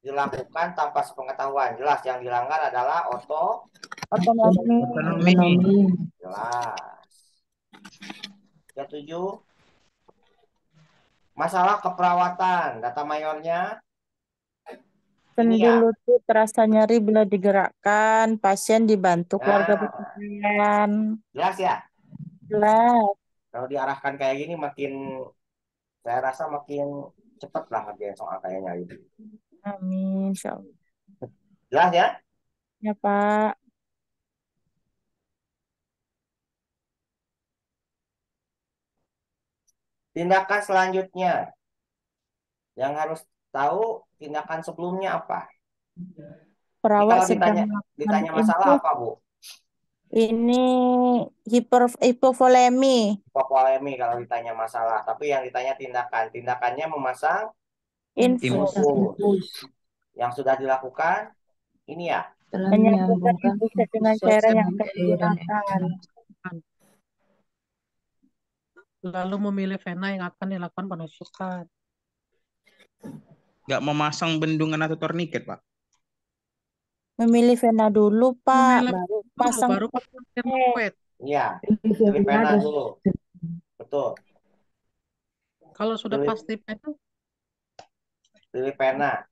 Dilakukan tanpa sepengetahuan, jelas. Yang dilanggar adalah Otonomi. Jelas. 7. Masalah keperawatan, data mayornya. Sendi lutut terasa nyeri bila digerakkan, pasien dibantu keluarga pasien. Jelas ya? Jelas. Kalau diarahkan kayak gini saya rasa makin cepat lah ngerjain soal kayaknya gitu. Amin, insyaallah. Jelas ya? Ya, Pak. Tindakan selanjutnya. Yang harus tahu tindakan sebelumnya apa? Perawat Kalau ditanya masalah apa, Bu? Ini hipovolemi. Hipovolemi kalau ditanya masalah. Tapi yang ditanya tindakan. Tindakannya memasang infus. Yang sudah dilakukan, ini ya. Menyambungkan infus dengan cairan yang akan digunakan. Lalu memilih vena yang akan dilakukan penusukan. Nggak memasang bendungan atau torniket, Pak. Memilih vena dulu, Pak. Baru pasang termoped. Iya, pilih vena dulu. Betul. Kalau sudah pasti vena, pilih pena.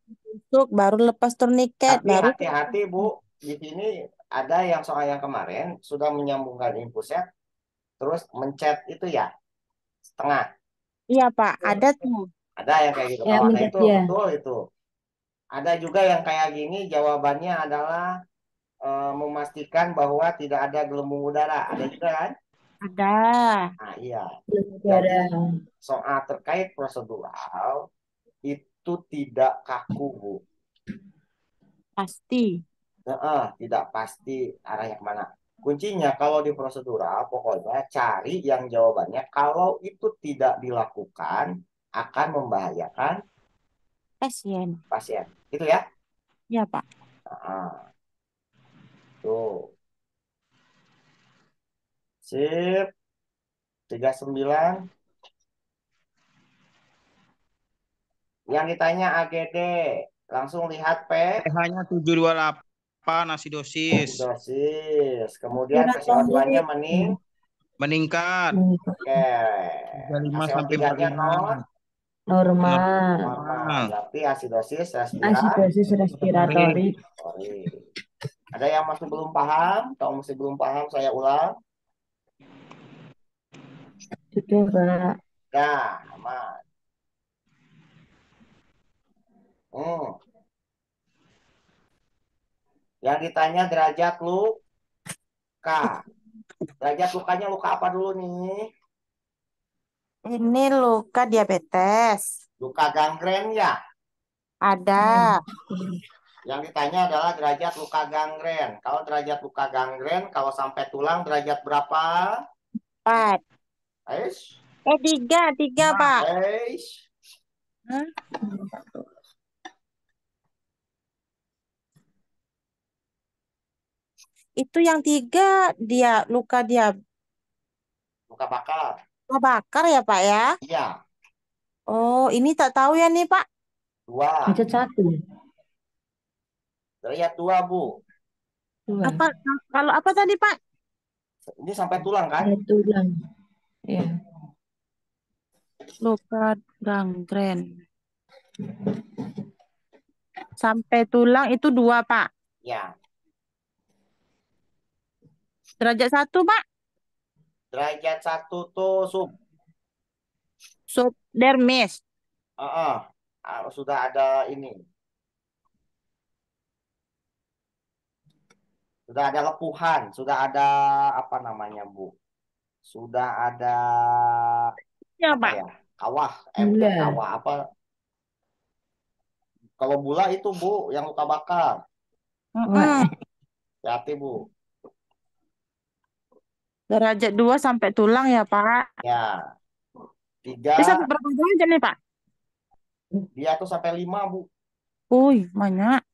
Baru lepas turniket. Tapi hati-hati, Bu. Di sini ada yang soal yang kemarin sudah menyambungkan infusnya, terus mencet itu ya setengah. Iya, Pak. Ada tuh. Ada yang kayak gitu. Ya, Kalau itu ya. betul itu. Ada juga yang kayak gini jawabannya adalah memastikan bahwa tidak ada gelembung udara. Ada juga kan? Ada. Nah, iya. Udara. Soal terkait prosedural itu tidak kaku, Bu. Pasti. Tidak pasti arahnya kemana. Kuncinya kalau di prosedural, pokoknya cari yang jawabannya kalau itu tidak dilakukan akan membahayakan Pasien. pasien. Gitu ya. Ya, Pak. Nah, tuh. Sip. 39. Yang ditanya AGD. Langsung lihat P. pH-nya 728 asidosis. Dosis. Kemudian PCO2-nya Meningkat. Oke. 35 sampai PCO3-nya 45. Normal. normal. Berarti asidosis respiratori. Asidosis respiratori. Ada yang masih belum paham? Kalau masih belum paham, saya ulang. Sudah, Pak. Ya, aman. Yang ditanya derajat luka. Derajat lukanya luka apa dulu nih? Ini luka diabetes. Luka gangren ya? Ada. Yang ditanya adalah derajat luka gangren. Kalau derajat luka gangren, kalau sampai tulang derajat berapa? 4. Eish. 3, Pak. Eish. Hah? Itu yang 3 dia luka Luka bakar. bakar ya, Pak ya? Iya. Oh, ini tak tahu ya nih, Pak. 2. Derajat 1. Derajat 2, Bu. 2. Apa kalau apa tadi, Pak? Ini sampai tulang kan? Ada tulang. Ya. Luka gangren. Sampai tulang itu 2, Pak. Ya. Derajat 1, Pak. Derajat 1 tuh Subdermis. sudah ada ini. Sudah ada lepuhan, sudah ada apa namanya, Bu? Sudah ada Ya, apa Pak. ya? Kawah, Bula. kawah apa? Kalau bula itu, Bu, yang luka bakar. Mm-mm. Hati, Bu. Derajat 2 sampai tulang ya, Pak. Ya. Bisa 3, sampai berapa derajat nih, Pak? dia tuh sampai 5, Bu. Uy, banyak.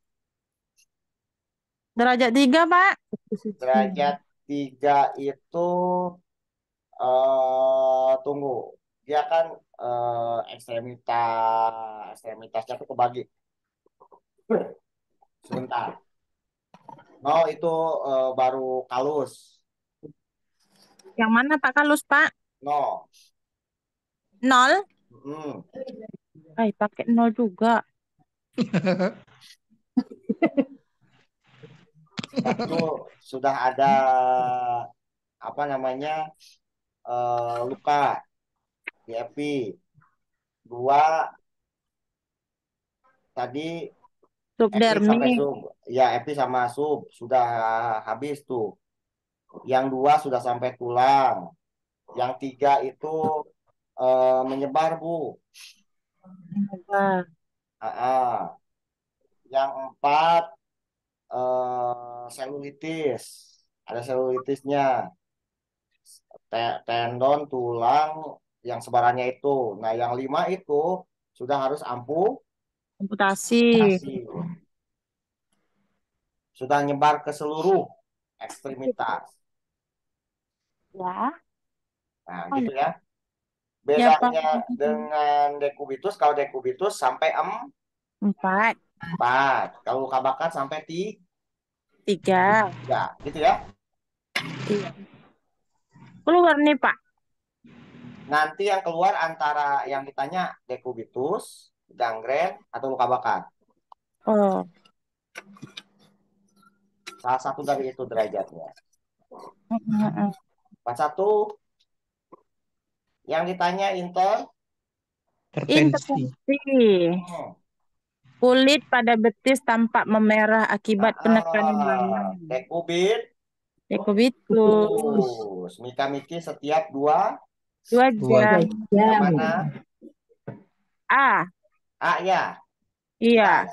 Derajat 3, Pak. Derajat 3 itu tunggu. Dia kan ekstremitasnya tuh kebagi. Sebentar. No, itu baru kalus. Yang mana Pak Kalus, Pak? No. 0? Hmm. Pakai 0 juga. Itu sudah ada apa namanya luka di epi. 2 tadi epi sampai Subdermis. sub. Ya, epi sama sub sudah habis tuh. Yang 2 sudah sampai tulang. Yang 3 itu menyebar, Bu. Yang 4 selulitis. Ada selulitisnya. Tendon, tulang, yang sebarannya itu. Nah, yang 5 itu sudah harus Amputasi. sudah nyebar ke seluruh ekstremitas. Ya. Nah, gitu ya. Ya, Pak. Bedanya dengan dekubitus, kalau dekubitus sampai 4. 4. Kalau luka bakar sampai 3. Ya, gitu ya. Iya. Keluar nih, Pak. Nanti yang keluar antara yang ditanya dekubitus, gangren, atau luka bakar. Oh. Salah satu dari itu derajatnya. Mm-mm. 41. Yang ditanya Intervensi. Kulit pada betis tampak memerah akibat penekanan dalam. dekubitus. Mika-miki setiap 2 jam. Yang mana? A. A ya. Iya.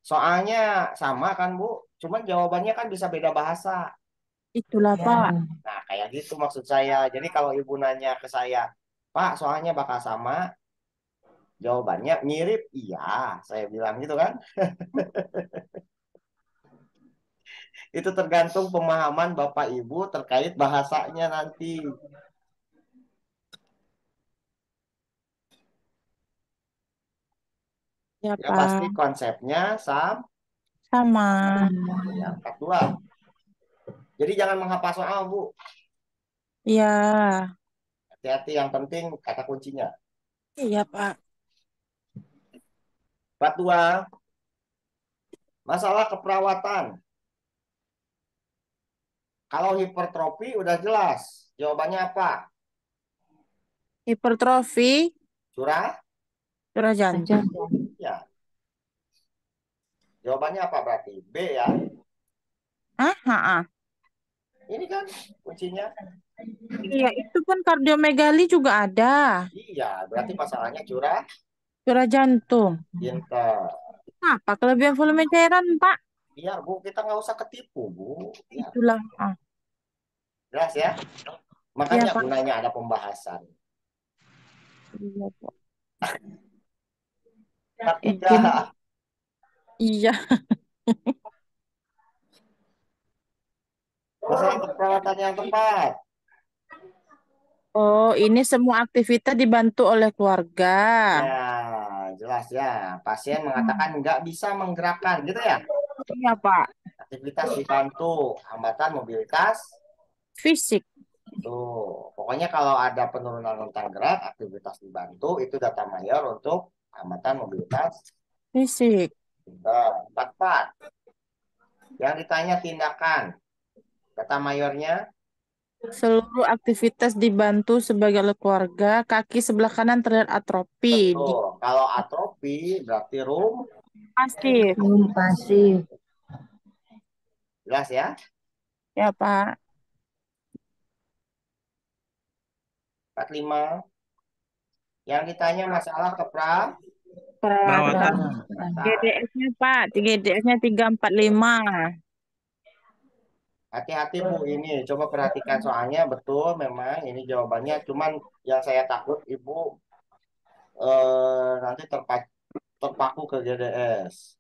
Soalnya sama kan, Bu? Cuman jawabannya kan bisa beda bahasa. Itulah, Ya. Pak. Nah, kayak gitu maksud saya. Jadi kalau ibu nanya ke saya, Pak, soalnya bakal sama, jawabannya mirip, iya, saya bilang gitu kan. Itu tergantung pemahaman Bapak Ibu terkait bahasanya nanti. Ya, Ya pasti Pak. konsepnya Sama. ya, 42. Jadi jangan menghafal soal, Bu. Iya. Hati-hati, yang penting kata kuncinya. Iya, Pak. 42, masalah keperawatan. Kalau hipertrofi udah jelas. Jawabannya apa? Hipertrofi Curah? curah jantung. Ya. Jawabannya apa berarti? B ya. Ah. Ini kan kuncinya. Iya, itu pun kardiomegali juga ada. Iya, berarti masalahnya curah Curah jantung. pinter. Apa kelebihan volume cairan, Pak? Iya, Bu, kita nggak usah ketipu, Bu. Ya, Itulah. jelas ya. Iya, Makanya Pak. gunanya ada pembahasan. Iya, Pak. Ketiga, Izin. Iya. masalah keperawatan yang tepat. Oh, ini semua aktivitas dibantu oleh keluarga. Nah, jelas ya. Pasien mengatakan nggak bisa menggerakkan, gitu ya. Iya, Pak. Aktivitas dibantu, hambatan mobilitas. Fisik. Tuh, pokoknya kalau ada penurunan rentang gerak, aktivitas dibantu, itu data mayor untuk hambatan mobilitas. Fisik. 44. Yang ditanya tindakan, data mayornya. Seluruh aktivitas dibantu sebagai oleh keluarga. Kaki sebelah kanan terlihat atrofi. Betul. Kalau atrofi berarti room. Pasif. Pasif. Jelas ya? Ya, Pak. 45. Yang ditanya masalah Perawatan. Perawatan. GDS-nya, Pak. GDS-nya 345. Hati-hati Bu, ini coba perhatikan soalnya betul memang ini jawabannya. Cuman yang saya takut Ibu nanti terpaku ke GDS.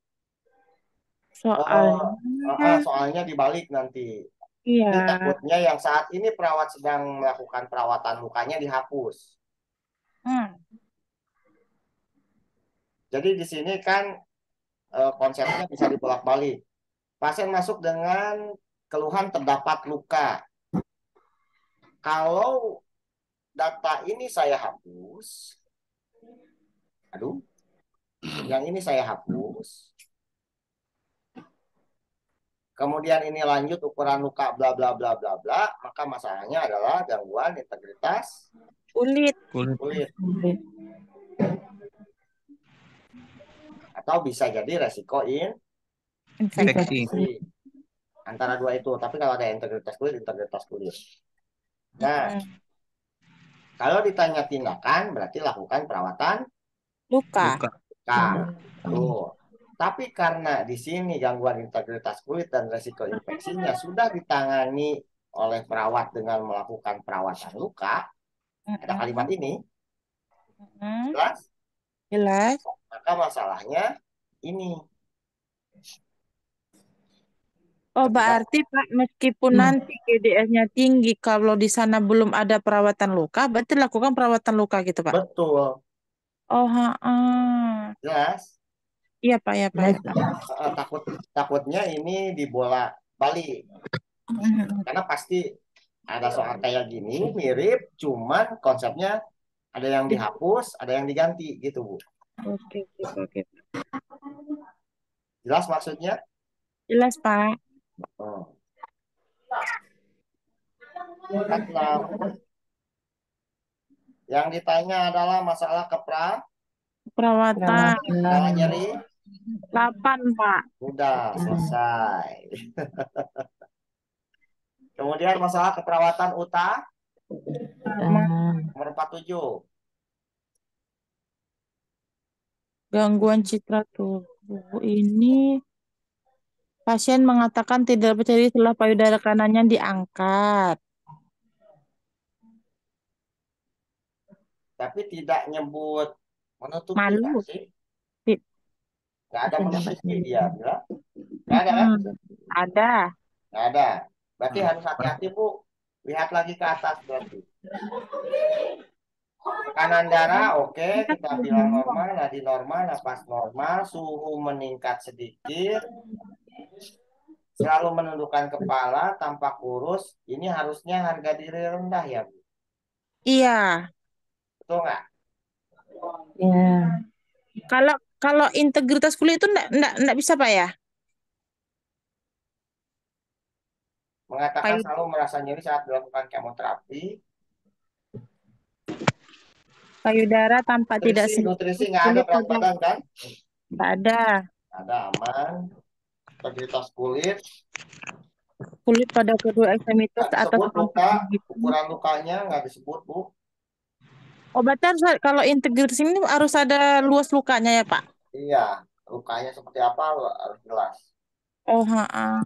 Soalnya dibalik nanti. Iya. Ini takutnya yang saat ini perawat sedang melakukan perawatan lukanya dihapus. Jadi di sini kan konsepnya bisa dibolak-balik. Pasien masuk dengan keluhan terdapat luka. Kalau data ini saya hapus, yang ini saya hapus. Kemudian ini lanjut ukuran luka bla bla bla bla bla, maka masalahnya adalah gangguan integritas Kulit. kulit. Atau bisa jadi resiko Infeksi. antara dua itu. Tapi kalau ada integritas kulit. Nah, kalau ditanya tindakan berarti lakukan perawatan Luka. Tuh. Tapi karena di sini gangguan integritas kulit dan resiko infeksinya sudah ditangani oleh perawat dengan melakukan perawatan luka, ada kalimat ini, jelas? Jelas. Maka masalahnya ini. Oh, berarti Pak, meskipun nanti GDS-nya tinggi, kalau di sana belum ada perawatan luka, berarti lakukan perawatan luka gitu, Pak? Betul. Oh, Jelas? iya, Pak, ya, Pak. Ya, Pak. Takutnya ini dibolak balik. Karena pasti ada soal kayak gini, mirip, cuman konsepnya ada yang dihapus, ada yang diganti, gitu, Bu. Oke. Jelas maksudnya? Jelas, Pak. 46. Yang ditanya adalah masalah Perawatan. kepala nyeri. 8, Pak. Udah selesai. Kemudian masalah keperawatan nomor 47. Gangguan citra tubuh ini Pasien mengatakan tidak percaya diri setelah payudara kanannya diangkat. Tapi tidak nyebut menutupi Malu. nggak sih? Ti- Nggak ada Tidak menutupi percaya dia diri. bilang. Nggak ada kan? Ada. Nggak ada. Berarti harus hati-hati Bu. Lihat lagi ke atas berarti. Tekanan darah oke, kita bilang normal, nadi normal, napas normal, suhu meningkat sedikit, selalu menundukkan kepala, tampak kurus. Ini harusnya harga diri rendah ya Bu. Iya. Betul nggak? Ya. Kalau integritas kulit itu enggak bisa Pak ya? Mengatakan Payu- selalu merasa nyeri saat dilakukan kemoterapi. Payudara tampak tidak Nutrisi sehat. nggak ada Kulit berat pada badan kan? nggak ada. Ada aman. Integritas kulit. Kulit pada kedua ekstremitas Nggak atas disebut tampak luka, begitu. ukuran lukanya nggak disebut Bu. Obatnya kalau integritas ini harus ada luas lukanya ya Pak? Iya, lukanya seperti apa harus jelas. Oh, ha.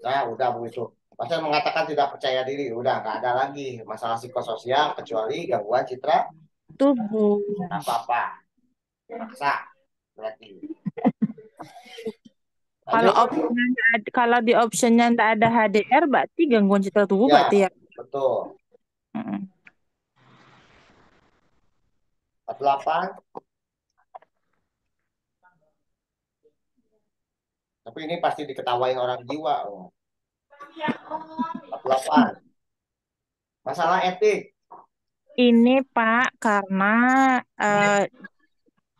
Nah, udah Bu itu. Pasien mengatakan tidak percaya diri, udah nggak ada lagi masalah psikososial kecuali gangguan citra Tubuh. nggak apa-apa. Maksa berarti. Kalau Lanjut. kalau di optionnya nggak ada HDR, berarti gangguan citra tubuh Ya, berarti ya. betul. Mm. 48. Tapi ini pasti diketawain orang jiwa. 48. Masalah etik. Ini Pak, karena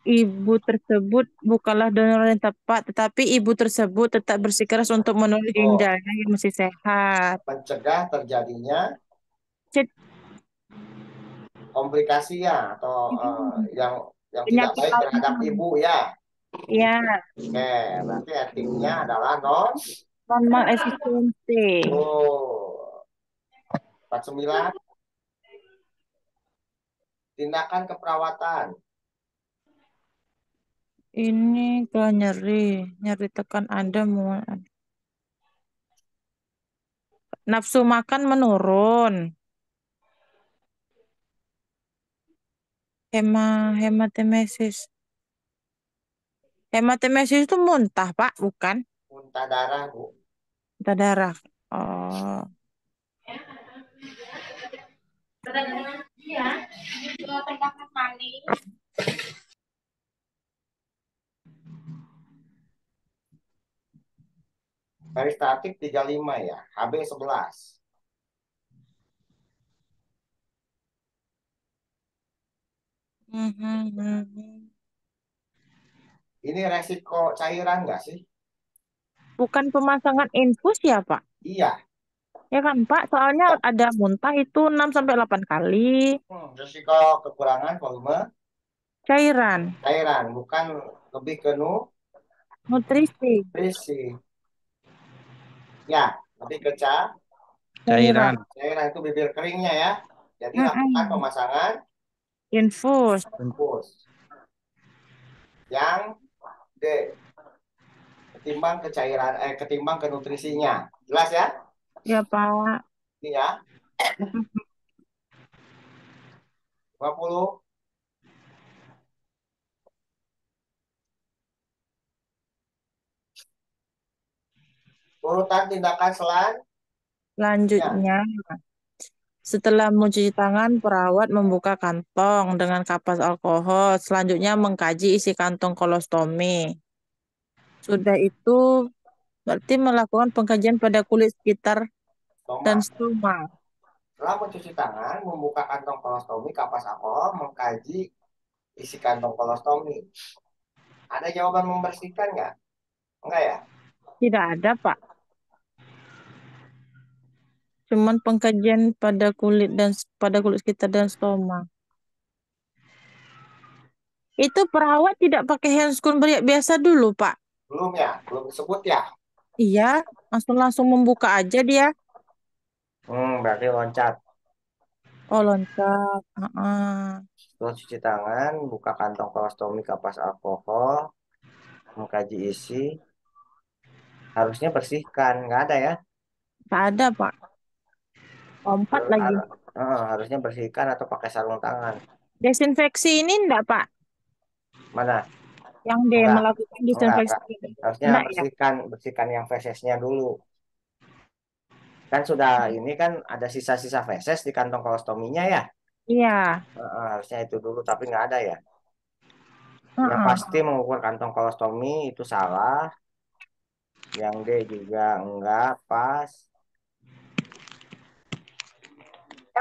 ibu tersebut bukanlah donor yang tepat, tetapi ibu tersebut tetap bersikeras untuk menolong ginjalnya yang masih sehat. Mencegah terjadinya Cit- komplikasi ya atau yang tidak Penyakit baik terhadap autoimun. ibu ya. Ya, Oke, berarti etiknya adalah normal efisiensi. Oh, 49. Tindakan keperawatan. Ini kalau nyeri tekan ada mau nafsu makan menurun. Hematemesis. Hematemesis itu muntah, Pak, bukan? Muntah darah, Bu. Muntah darah. Oh. Peristatik 35 ya. HB 11. Ini resiko cairan nggak sih? Bukan pemasangan infus ya, Pak? Iya. Ya kan, Pak? Soalnya ada muntah itu 6-8 kali. Resiko kekurangan volume Cairan. bukan lebih ke Nutrisi. nutrisi. Ya, lebih ke Cairan. cairan itu bibir keringnya ya. Jadi lakukan pemasangan Infus. Yang D. Ketimbang ke nutrisinya. Jelas ya? Ya, Pak. Ini ya. 20. Urutan tindakan Selanjutnya, setelah mencuci tangan, perawat membuka kantong dengan kapas alkohol. Selanjutnya mengkaji isi kantong kolostomi. Sudah itu berarti melakukan pengkajian pada kulit sekitar dan stoma. Setelah mencuci tangan, membuka kantong kolostomi, kapas alkohol, mengkaji isi kantong kolostomi. Ada jawaban membersihkan nggak? Enggak ya? Tidak ada, Pak. Cuman pengkajian pada kulit sekitar dan stoma. Itu perawat tidak pakai handscoon biasa dulu, Pak. Belum ya? Belum disebut ya? Iya, langsung membuka aja dia. Berarti loncat. Oh, loncat. Heeh. Terus cuci tangan, buka kantong kolostomi, kapas alkohol, mengkaji isi. Harusnya bersihkan, nggak ada ya? Tak ada, Pak. Lompat lagi. Harusnya bersihkan atau pakai sarung tangan. Desinfeksi ini enggak, Pak? Mana? Yang Enggak, melakukan desinfeksi. Harusnya Enggak ya? bersihkan yang fesesnya dulu. Kan sudah ini kan ada sisa-sisa feses di kantong kolostominya ya. Iya. Harusnya itu dulu, tapi nggak ada ya. Yang Heeh. pasti mengukur kantong kolostomi itu salah. Yang D juga enggak pas.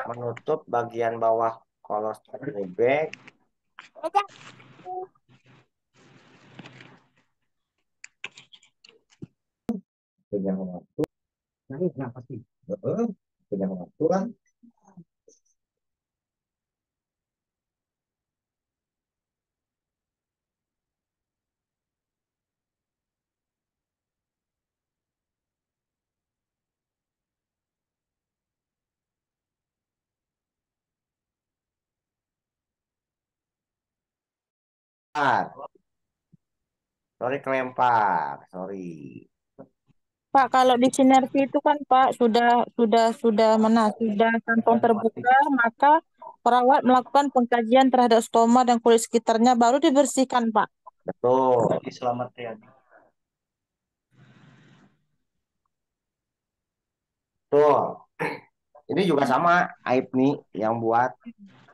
Menutup bagian bawah kolostomi bag. Pegang waktu. Nah, ini kenapa sih? Pegang waktu kan. Sorry kelempar, sorry. Pak, kalau di sinergi itu kan Pak sudah kantong terbuka, maka perawat melakukan pengkajian terhadap stoma dan kulit sekitarnya baru dibersihkan, Pak. Betul. Selamat ya. Betul. Ini juga sama Aib nih yang buat.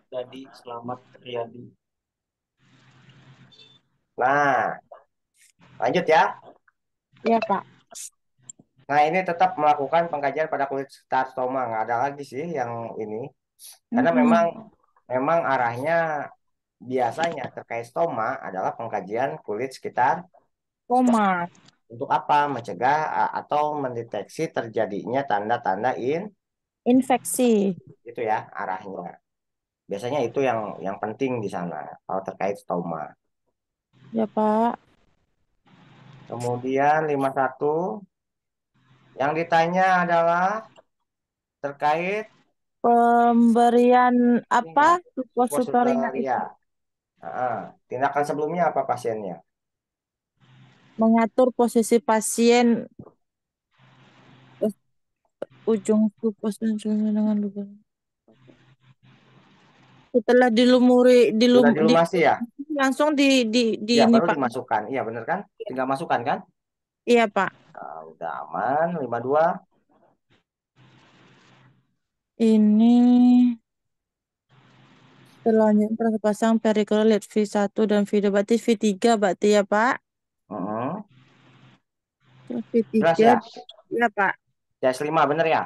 Jadi Selamat Riyadi. Nah, lanjut ya. Iya, Pak. Nah, ini tetap melakukan pengkajian pada kulit sekitar stoma. Nggak ada lagi sih yang ini. Karena memang arahnya biasanya terkait stoma adalah pengkajian kulit sekitar Stoma. untuk apa? Mencegah atau mendeteksi terjadinya tanda-tanda Infeksi. itu ya arahnya. Biasanya itu yang penting di sana kalau terkait stoma. Ya, Pak. Kemudian 51 yang ditanya adalah terkait Pemberian apa? Supositoria supositoria. Tindakan sebelumnya apa pasiennya? mengatur posisi pasien ujung supositoria dengan luka. Setelah Sudah dilumasi ya? langsung di Iya, ini baru Pak. dimasukkan. Iya, bener kan? Tinggal masukkan kan? Iya, Pak. Nah, udah aman. 52. Ini selanjutnya terpasang perikol LED V1 dan V2 berarti V3 berarti ya, Pak. Terus V3 Jelas ya? ya, Pak. CS5 bener ya?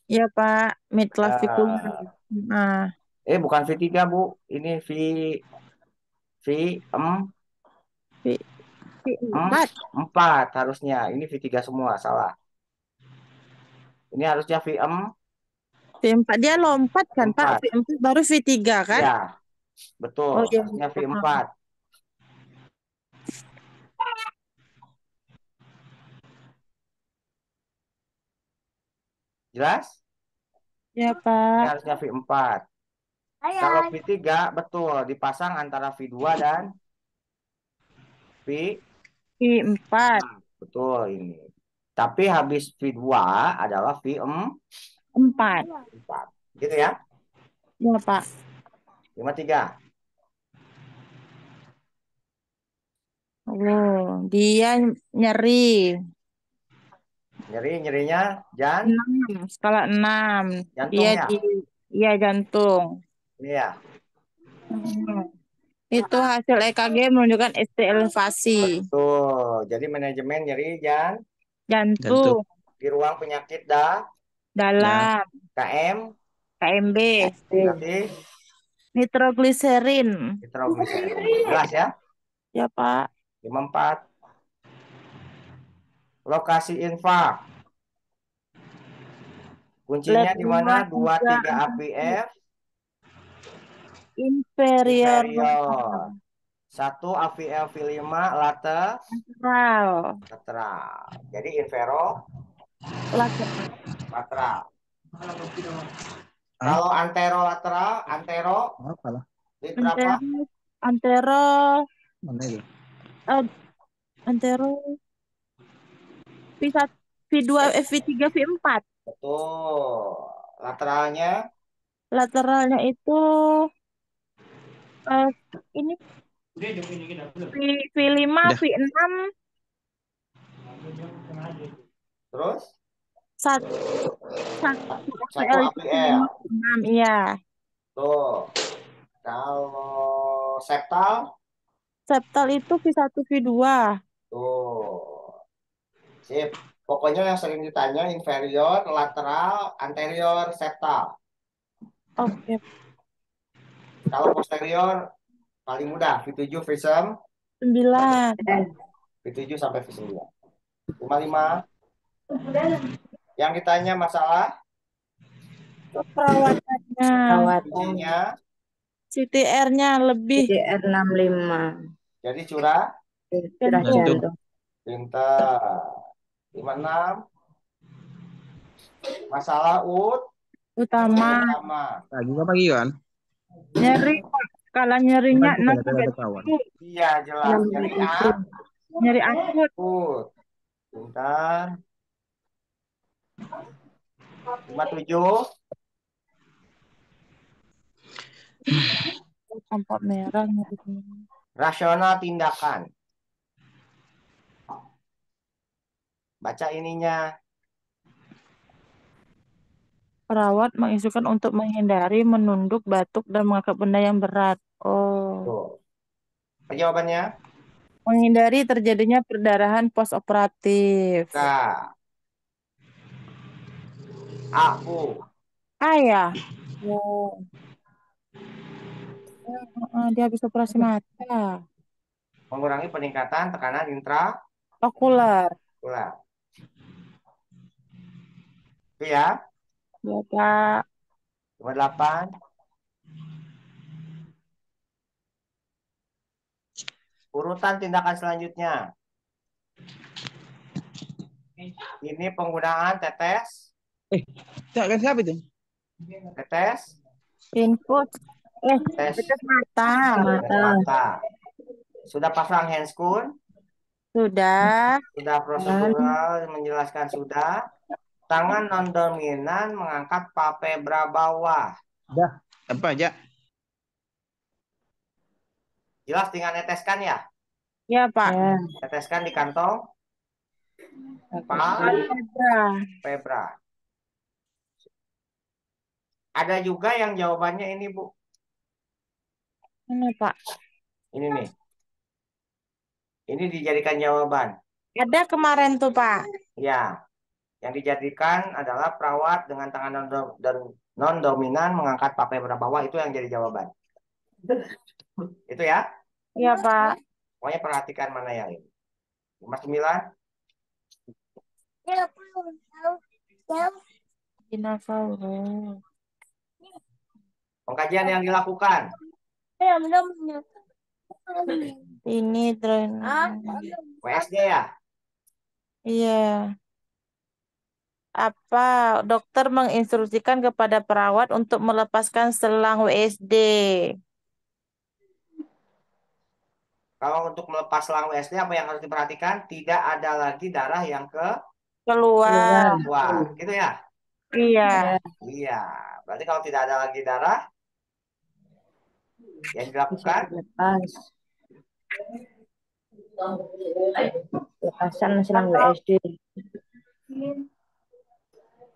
Iya, Pak. Midclavicular. Nah, Bukan V3, Bu. Ini V4. 4 harusnya. Ini V3 semua, salah. Ini harusnya V4 dia lompat kan, Pak? V4. V4 baru V3 kan? Iya, betul. Oh, iya. Harusnya V4. Jelas? Ya, Ini Pak. harusnya V4. Kalau V3 betul dipasang antara V2 dan V4. Betul ini. Tapi habis V2 adalah V4. Gitu ya? Ya, Pak. 53. Oh, dia nyeri. Nyerinya 6, skala 6. Jantung Dia ya? iya jantung. Iya. Itu hasil EKG menunjukkan ST elevasi. Betul. Jadi manajemen nyeri Jantung. Di ruang penyakit Dalam. KMB. Berarti Nitrogliserin. Jelas ya? Ya, Pak. 54. Lokasi infak. Kuncinya di mana? 23 APF. Inferior. 1 AVL V5 lateral. Jadi lateral. Kalau anterolateral, Apa lah? lead berapa? Antero, Mana itu? antero V1, V2, V3, V4. Betul. Lateralnya Lateralnya itu eh, ini V5, Udah. V6, terus satu satu APL itu APL. V5, V6, iya. Tuh. Kalau septal, Septal itu V1, V2. tuh. Sip. Pokoknya yang sering ditanya inferior, lateral, anterior, septal. Oke. Kalau posterior paling mudah V7, V6, 9. V7 sampai V9. 55. Yang ditanya masalah Perawatannya, Perawatan CT-nya, CTR-nya lebih CDR 65. jadi curah, Curah Jantung. jantung. pintar. 56. Masalah utama. Lagi apa lagi kan? Nyeri, Pak. Skala nyerinya Bukan 6 kita sampai ada kawan. 7. Iya jelas. Nyeri 67. Nyeri akut. akut. Pintar. 57. Tampak merah nyerinya. Rasional tindakan. Baca ininya. Perawat menginstruksikan untuk menghindari menunduk, batuk, dan mengangkat benda yang berat. Oh. Tuh. Apa jawabannya? Menghindari terjadinya perdarahan postoperatif. Nah. Aku. Ya. Oh. Dia habis operasi mata. Mengurangi peningkatan tekanan Okular. intraokular. Itu ya. Ya, Pak. Nomor 8. Urutan tindakan selanjutnya. Ini penggunaan tetes. Kan siapa itu? Tetes. Infus. Tes Tetes mata. tes mata. Sudah pasang handscoon? Sudah. Sudah prosedural menjelaskan sudah. Tangan non dominan mengangkat palpebra bawah. Apa aja? Jelas tinggal neteskan ya? Ya, Pak. Ya. Teteskan di kantong Palpebra. palpebra. Ada juga yang jawabannya ini, Bu. Ini, Pak. Ini nih. Ini dijadikan jawaban. Ada kemarin tuh, Pak. Ya. Yang dijadikan adalah perawat dengan tangan non dominan mengangkat palpebra bawah, itu yang jadi jawaban. Itu ya. Iya, Pak. Pokoknya perhatikan mana yang ini. 59. Dinosaurus. Pengkajian yang dilakukan. Ini tren. WSD ya. Iya. Apa dokter menginstruksikan kepada perawat untuk melepaskan selang WSD? Kalau untuk melepas selang WSD apa yang harus diperhatikan? Tidak ada lagi darah yang Keluar. keluar. Gitu ya? Iya. Iya. Berarti kalau tidak ada lagi darah yang dilakukan, Lepas. Lepasan selang WSD.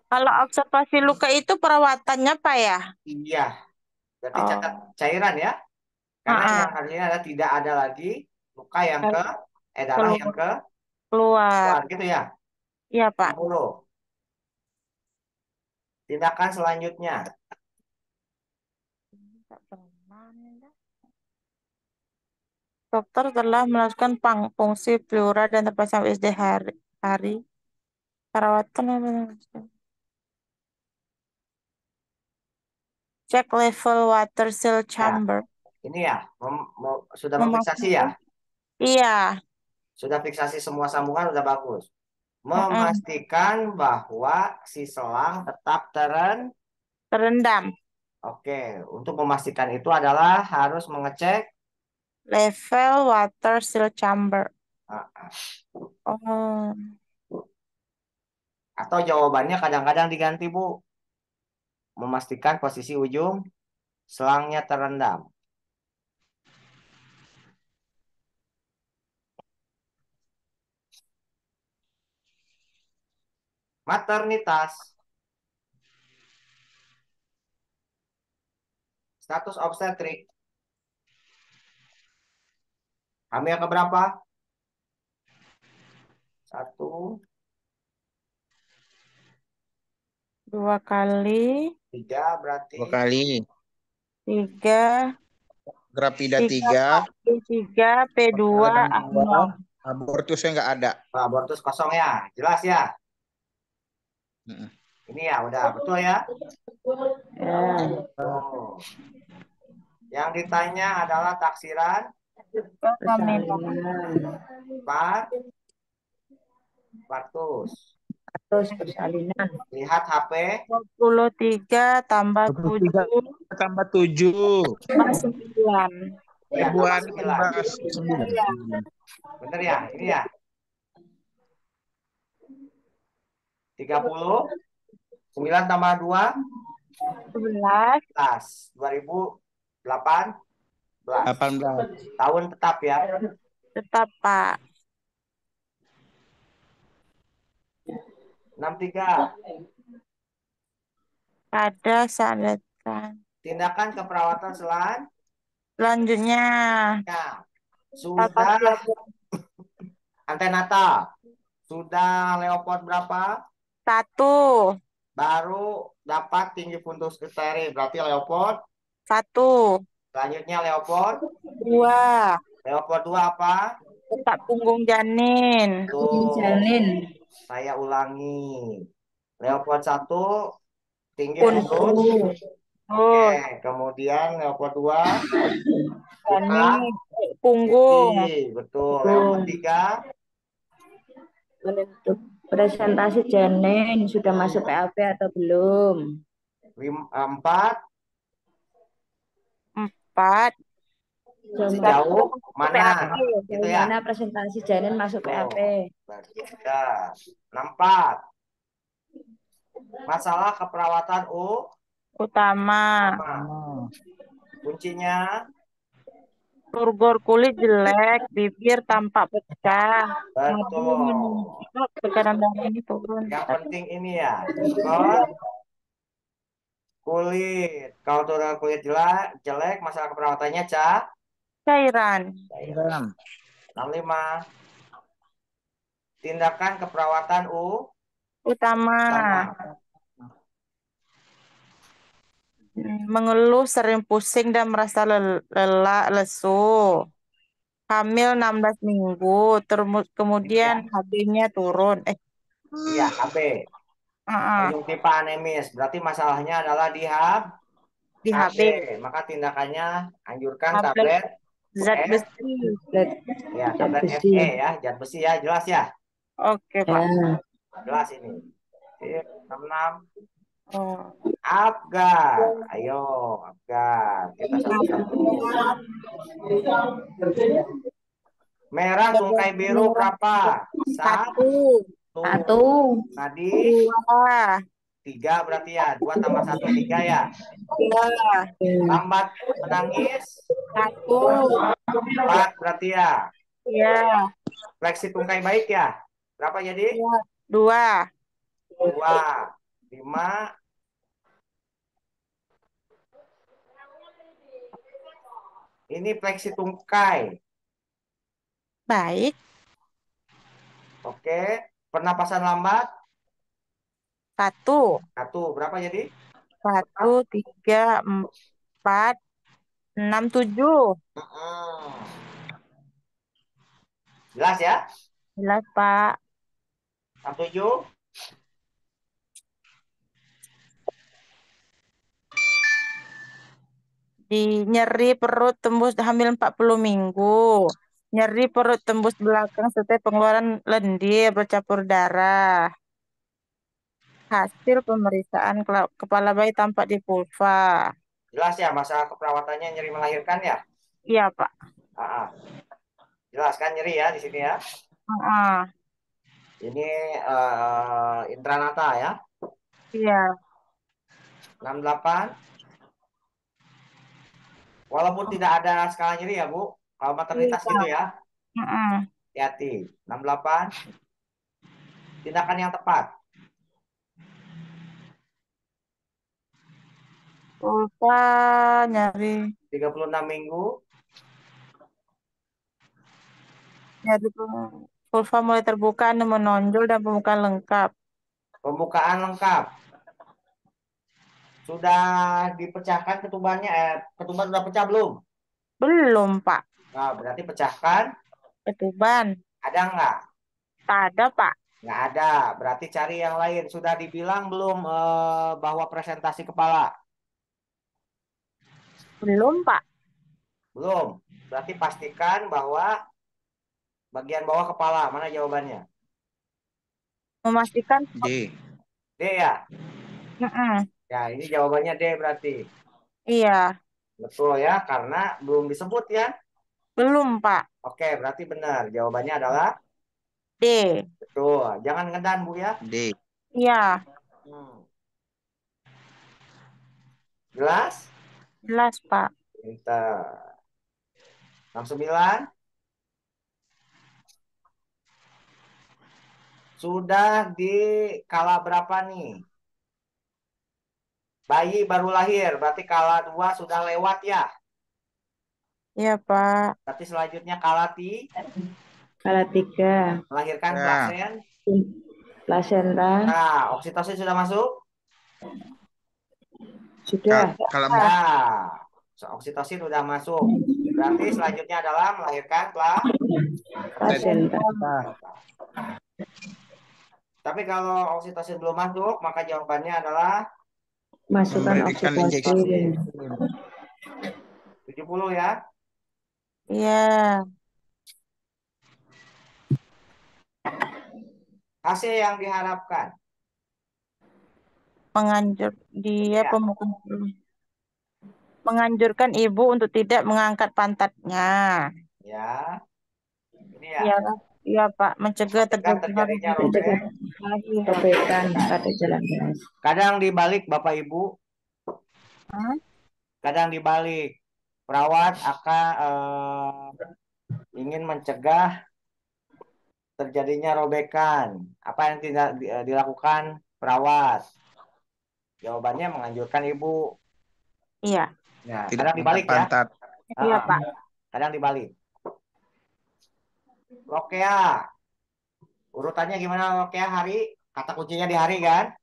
Kalau observasi luka itu perawatannya apa ya? iya. Berarti Oh. catat cairan ya. Karena Ah, yang harusnya ada tidak ada lagi luka yang darah yang keluar. keluar gitu ya. Iya, Pak. 60. Tindakan selanjutnya. Dokter telah melakukan fungsi pleura dan terpasang WSD hari. Perawatan apa? Cek level water cell chamber. Ini ya, sudah memfiksasi ya? Iya. Sudah fiksasi semua sambungan, sudah bagus. Memastikan bahwa si selang tetap terendam. Oke, untuk memastikan itu adalah harus mengecek. Level water seal chamber. ah, Oh, Atau jawabannya kadang-kadang diganti, Bu. Memastikan posisi ujung selangnya terendam. Maternitas. Status obstetrik. Hamil keberapa? 1, 2 kali, 3 berarti. 2 kali. 3, Grapida 3, 3. 3, P2, Perdana A0. 2. Abortusnya nggak ada. Abortus kosong ya. Jelas ya? Mm-mm. Ini ya, udah betul ya? Ya. Oh. Yang ditanya adalah taksiran Persalinan. part partus. Terus persalinan. Lihat HP. 23 tambah 23 7 tambah 7. tambah 9. Iya, tambah Februari 9. 19. Bener ya? Ini ya? 30. 9 tambah 2. 11. 2018. 18. Tahun tetap ya. Tetap, Pak. 63. Ada syaratan. Tindakan keperawatan Selanjutnya, sudah antenatal. Sudah Leopold berapa? 1. Baru dapat tinggi fundus arteri. Berarti Leopold. 1. Selanjutnya Leopold. 2. Leopold 2 apa? Letak punggung janin. Tuh, Janin. saya ulangi. Leopold 1 tinggi Fundus. fundus. Oh, Oke, kemudian Leopold 2 janin. Punggung. betul. Leopold 3 Menentuk presentasi janin sudah masuk PAP atau belum? 4 4. sejauh mana? Gitu ya. Mana presentasi janin masuk PAP? Berarti sudah 64. Masalah keperawatan Utama. kuncinya Turgor kulit jelek, bibir tampak pecah. betul. Menunjukkan tekanan darah ini turun. Yang penting ini ya, turgor kulit. Kalau turgor kulit jelek, masalah keperawatannya Cairan. 65. Tindakan keperawatan Utama. Mengeluh, sering pusing dan merasa lelah, lesu. Hamil 16 minggu, kemudian HB-nya turun. Iya, HB. Konjungtiva anemis. Berarti masalahnya adalah di HB. Maka tindakannya anjurkan Tablet tablet zat besi. ya, tablet Zat besi. Fe ya, zat besi ya, jelas ya? Oke, Pak. Jelas ini. 66. Oh. Apgar. Ayo, Apgar. Kita satu-satu. Merah tungkai biru berapa? 1. Tadi 2. 3 berarti ya. 2 tambah 1, 3 ya. Lambat menangis 1. 4 berarti ya. Ya. Fleksi tungkai baik ya. Berapa jadi? 2. 2. 5. Ini fleksi tungkai. Baik. Oke. Pernapasan lambat? 1. 1. Berapa jadi? 1, 3, 4, 6, 7. Jelas ya? Jelas, Pak. 7. Di nyeri perut tembus hamil 40 minggu. Nyeri perut tembus belakang serta pengeluaran lendir bercampur darah. Hasil pemeriksaan kepala bayi tampak di vulva. Jelas ya masalah keperawatannya nyeri melahirkan ya? Iya, Pak. Ah, jelas kan nyeri ya di sini ya? Ah, Ini intranata ya? iya. 68. Walaupun tidak ada skala nyeri ya, Bu. Kalau Iya, maternitas gitu Pak. ya. Mm-mm. Hati-hati. 68. Tindakan yang tepat. Vulva nyari 36 minggu. nyari vulva mulai terbuka, anu menonjol dan pembukaan lengkap. Pembukaan lengkap. Sudah dipecahkan ketubannya. Ketuban sudah pecah belum? Belum, Pak. Nah, berarti pecahkan. Ketuban. Ada nggak? Tak ada, Pak. Nggak ada. Berarti cari yang lain. Sudah dibilang belum bahwa presentasi kepala? Belum, Pak. Belum. Berarti pastikan bahwa bagian bawah kepala. Mana jawabannya? Memastikan. D. D ya? Mm-mm. Ya, ini jawabannya D berarti. Iya. Betul ya, karena belum disebut ya. Belum, Pak. Oke, berarti benar. Jawabannya adalah D. betul. Jangan ngedan, Bu ya. D. Iya. Hmm. Jelas? Jelas, Pak. Pintar. 69. Sudah di kala berapa nih? Bayi baru lahir, berarti kala 2 sudah lewat ya. Iya, Pak. Berarti selanjutnya kala Kala 3. melahirkan Ya. Plasenta. Nah, oksitosin sudah masuk? Sudah. Kalau Nah, oksitosin sudah masuk. Berarti selanjutnya adalah melahirkan Plasenta. Tapi kalau oksitosin belum masuk, maka jawabannya adalah Masukkan memberikan injeksi. oksitosin. 70 ya. Iya. Hasil yang diharapkan. Dia Ya. menganjurkan ibu untuk tidak mengangkat pantatnya. Ya. Ini ya. Iya, iya, Pak. Mencegah Mencegah terjadinya Robekan pada jalan gas. Kadang dibalik Bapak Ibu. Hah? Kadang dibalik. Perawat akan ingin mencegah terjadinya robekan. Apa yang tidak dilakukan perawat? Jawabannya menganjurkan ibu. Iya. Nah, Tidak kadang dibalik ya. pantat. Iya, Pak. Kadang dibalik. Lokea. Urutannya gimana Lokea hari? Kata kuncinya di hari kan?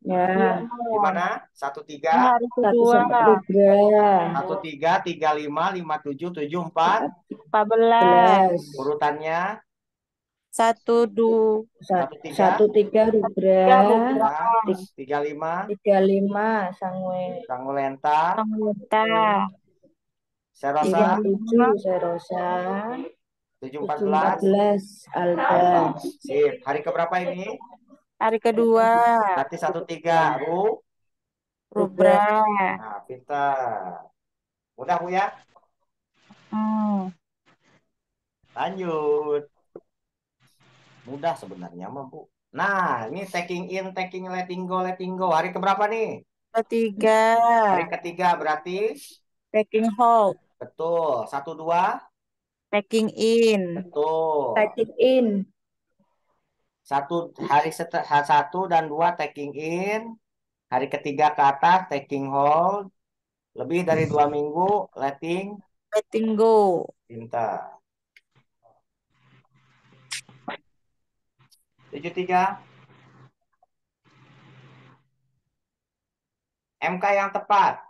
Ya. Gimana? 1 Ini 3 hari 1 kedua. sampai 3. 1 3 3 5 5 7 7 4. 14. Urutannya 1 2 1 3 Rubra. 35 35 Sangwe. Sangulenta. Anggota. Serosa. 37 Serosa. 714 14 Alba. Sip. Hari keberapa ini? Hari kedua. Berarti 1 3 Rubra. Nah, pintar. Mudah Bu ya? Lanjut. Mudah sebenarnya mah Bu. Nah, ini taking in, taking letting go, letting go. Hari keberapa nih? Ketiga. Hari ketiga berarti? Taking hold. Betul. 1 2 Taking in. Betul. Taking in. Satu dan 2 taking in. Hari ketiga ke atas taking hold. Lebih dari 2 minggu letting go. Pintar. 73. MK yang tepat.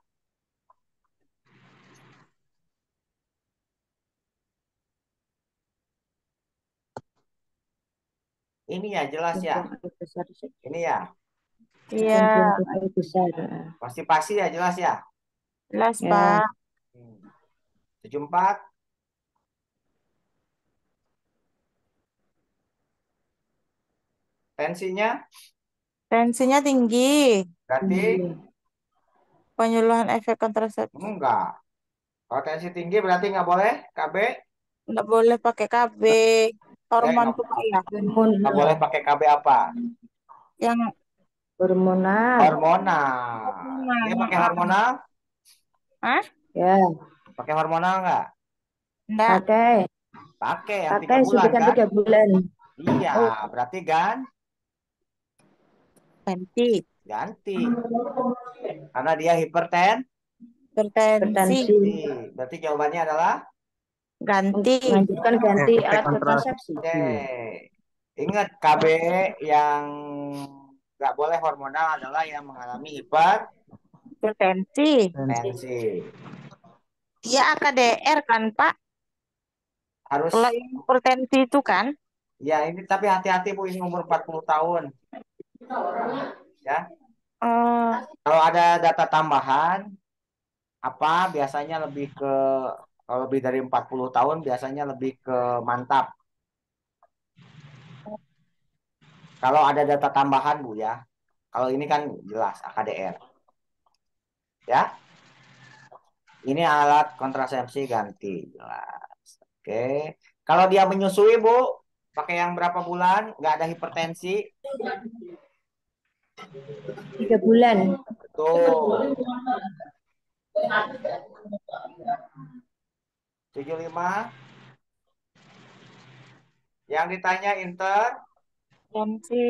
Ini ya jelas ya. Ini ya. Iya. Pasti ya jelas ya. Jelas, Pak. 74. Tensinya Tensinya tinggi. Berarti Penyuluhan efek kontrasepsi. enggak. Kalau tensi tinggi berarti nggak boleh KB. Nggak boleh pakai KB. Hormon Nggak tuh Pak ya. nggak boleh pakai KB apa? Yang Hormonal. Hormonal. Dia pakai hormonal? Hah? Ya, Pakai hormonal nggak? Enggak. pakai. Pakai yang 3 Pakai bulan suntikan kan? 3 bulan. Iya, Oh, berarti ganti. ganti. Karena dia hipertensi. Hipertensi. Berarti jawabannya adalah Ganti. Melanjutkan ganti Efek alat kontrasepsi. kontrasepsi. C. Ingat KB yang nggak boleh hormonal adalah yang mengalami Hipertensi. hipertensi. Dia AKDR kan Pak? Harus Kalau yang hipertensi itu kan? ya ini tapi hati-hati Bu, ini umur 40 tahun. Ya. Kalau ada data tambahan apa biasanya lebih ke kalau lebih dari 40 tahun biasanya lebih ke mantap. Kalau ada data tambahan Bu ya. Kalau ini kan jelas AKDR. Ya. Ini alat kontrasepsi ganti jelas. Oke. Kalau dia menyusui Bu, pakai yang berapa bulan? Nggak ada hipertensi? 3 bulan. Betul. 75. Yang ditanya intervensi.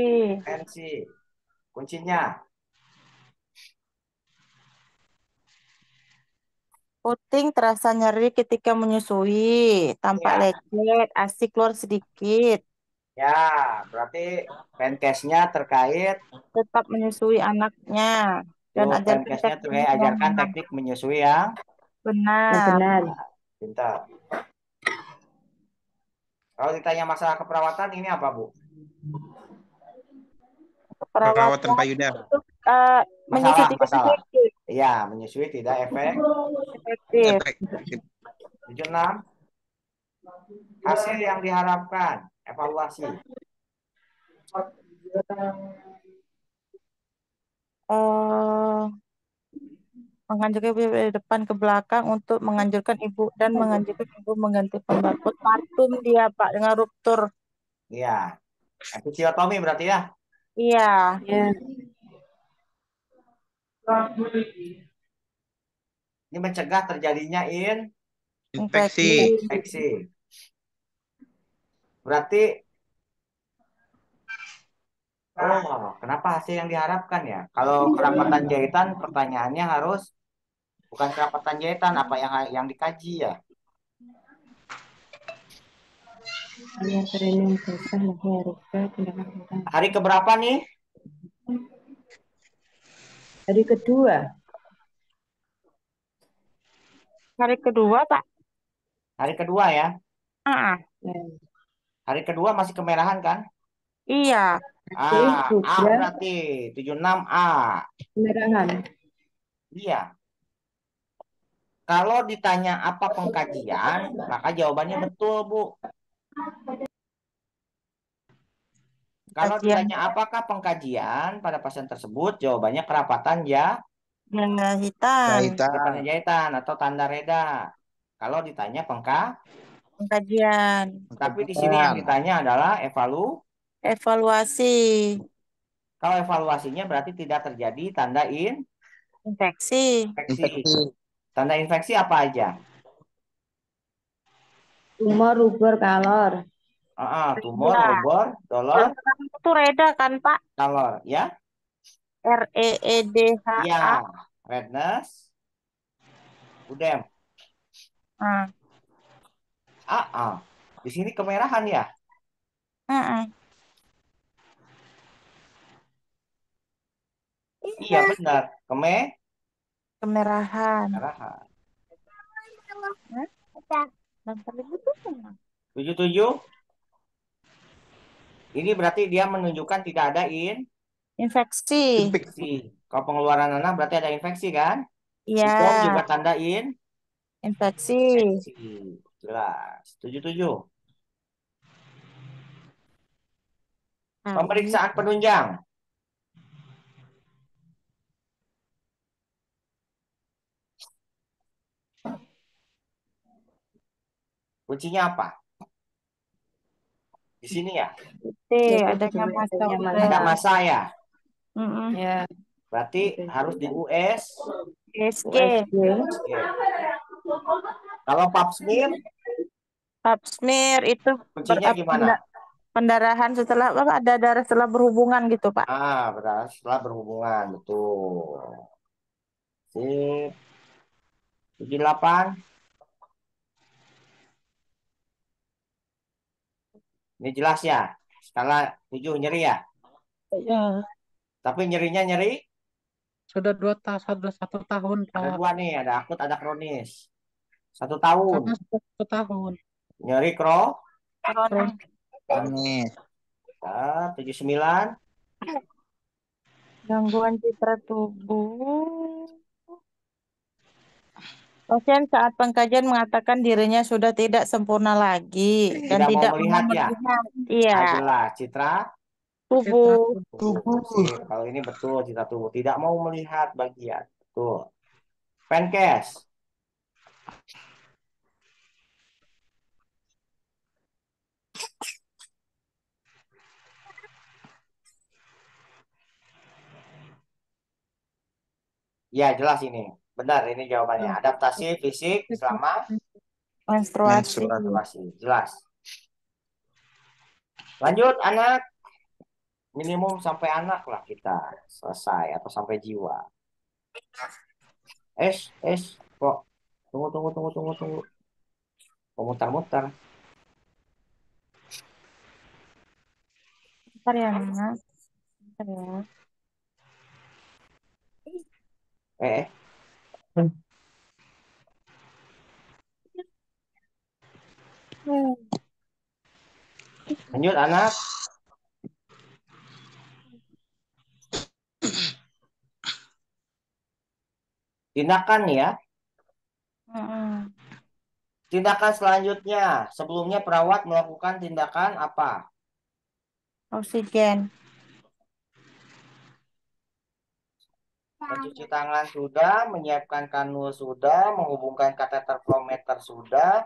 Kuncinya. Puting terasa nyeri ketika menyusui, tampak Ya. lecet, ASI keluar sedikit, Ya, berarti penkesnya terkait. tetap menyusui anaknya, dan Tuh, ajarkan penkesnya teknik terkait yang ajarkan teknik menyusui yang benar. Benar. pintar. Kalau ditanya masalah keperawatan ini apa Bu? Perawatan payudara. Itu menyusui tidak Masalah. efektif. Iya, menyusui tidak efektif. Efektif. 76. Hasil yang diharapkan, evaluasi. Menganjurkan ibu dari depan ke belakang untuk menganjurkan ibu dan menganjurkan ibu mengganti pembakut partum dia Pak dengan ruptur. Iya. Episiotomi berarti ya. Iya. Ya. Ini mencegah terjadinya Infeksi. infeksi. Berarti kenapa hasil yang diharapkan ya? Kalau kerapatan jahitan pertanyaannya harus bukan kerapatan jahitan, apa yang dikaji ya? Yang training basah harusnya tindakan tindakan. Hari keberapa nih? Hari kedua. Hari kedua Pak. Hari kedua ya. Ah, Hari kedua masih kemerahan kan? iya. A berarti 76A. Kemerahan. Iya. Kalau ditanya apa pengkajian, maka jawabannya betul, Bu. Kalau ditanya apakah pengkajian pada pasien tersebut, jawabannya kerapatan Jahitan. kerapatan jahitan atau tanda reda. Kalau ditanya Pengkajian. tapi di sini yang ditanya adalah Evaluasi. Kalau evaluasinya berarti tidak terjadi tanda Infeksi. Tanda infeksi apa aja? Tumor, rubor, kalor. Tumor, rubor, dolor, Itu reda kan Pak? kalor, ya? REEDHA. Iya, redness, udem. Di sini kemerahan ya? Iya benar, Kemerahan. 77. Ini berarti dia menunjukkan tidak ada Infeksi. Kalau pengeluaran nanah berarti ada infeksi kan? Iya. Udem juga tanda Infeksi. Jelas. 77. Pemeriksaan penunjang. Kuncinya apa? Di sini ya? Adanya masa Ada udah. masa ya? Ya. Berarti harus di US. USG. Oke. Kalau pap smear, Pap smear itu kuncinya gimana? pendarahan setelah apa? Ada darah setelah berhubungan gitu, Pak. Berarti setelah berhubungan, betul. Sip. 78. Ini jelas ya? Skala 7 nyeri ya? Ya, Tapi nyerinya nyeri sudah 1 tahun, ada Pak. 2 nih, ada akut, ada kronis. 1 tahun. Karena sudah 1 tahun. Nyeri Kronis. Kronis. 79. Gangguan citra tubuh. Pasien saat pengkajian mengatakan dirinya sudah tidak sempurna lagi dan Tidak mau tidak melihat ya? Iya, Jelas, citra tubuh. tubuh. Sip. Kalau ini betul, citra tubuh. Tidak mau melihat bagian. Betul. Pankreas. Ya, jelas ini. Benar, ini jawabannya. Adaptasi fisik selama Menstruasi. menstruasi. Jelas. Lanjut, anak. Minimum sampai anak lah kita selesai atau sampai jiwa. Kok. Tunggu. Mutar-mutar. Bentar ya, Nak. Bentar ya. Eh. Lanjut, anak. Tindakan ya. Tindakan selanjutnya. Sebelumnya perawat melakukan tindakan apa? Oksigen. Mencuci tangan sudah, menyiapkan kanul sudah, menghubungkan kateter flowmeter sudah,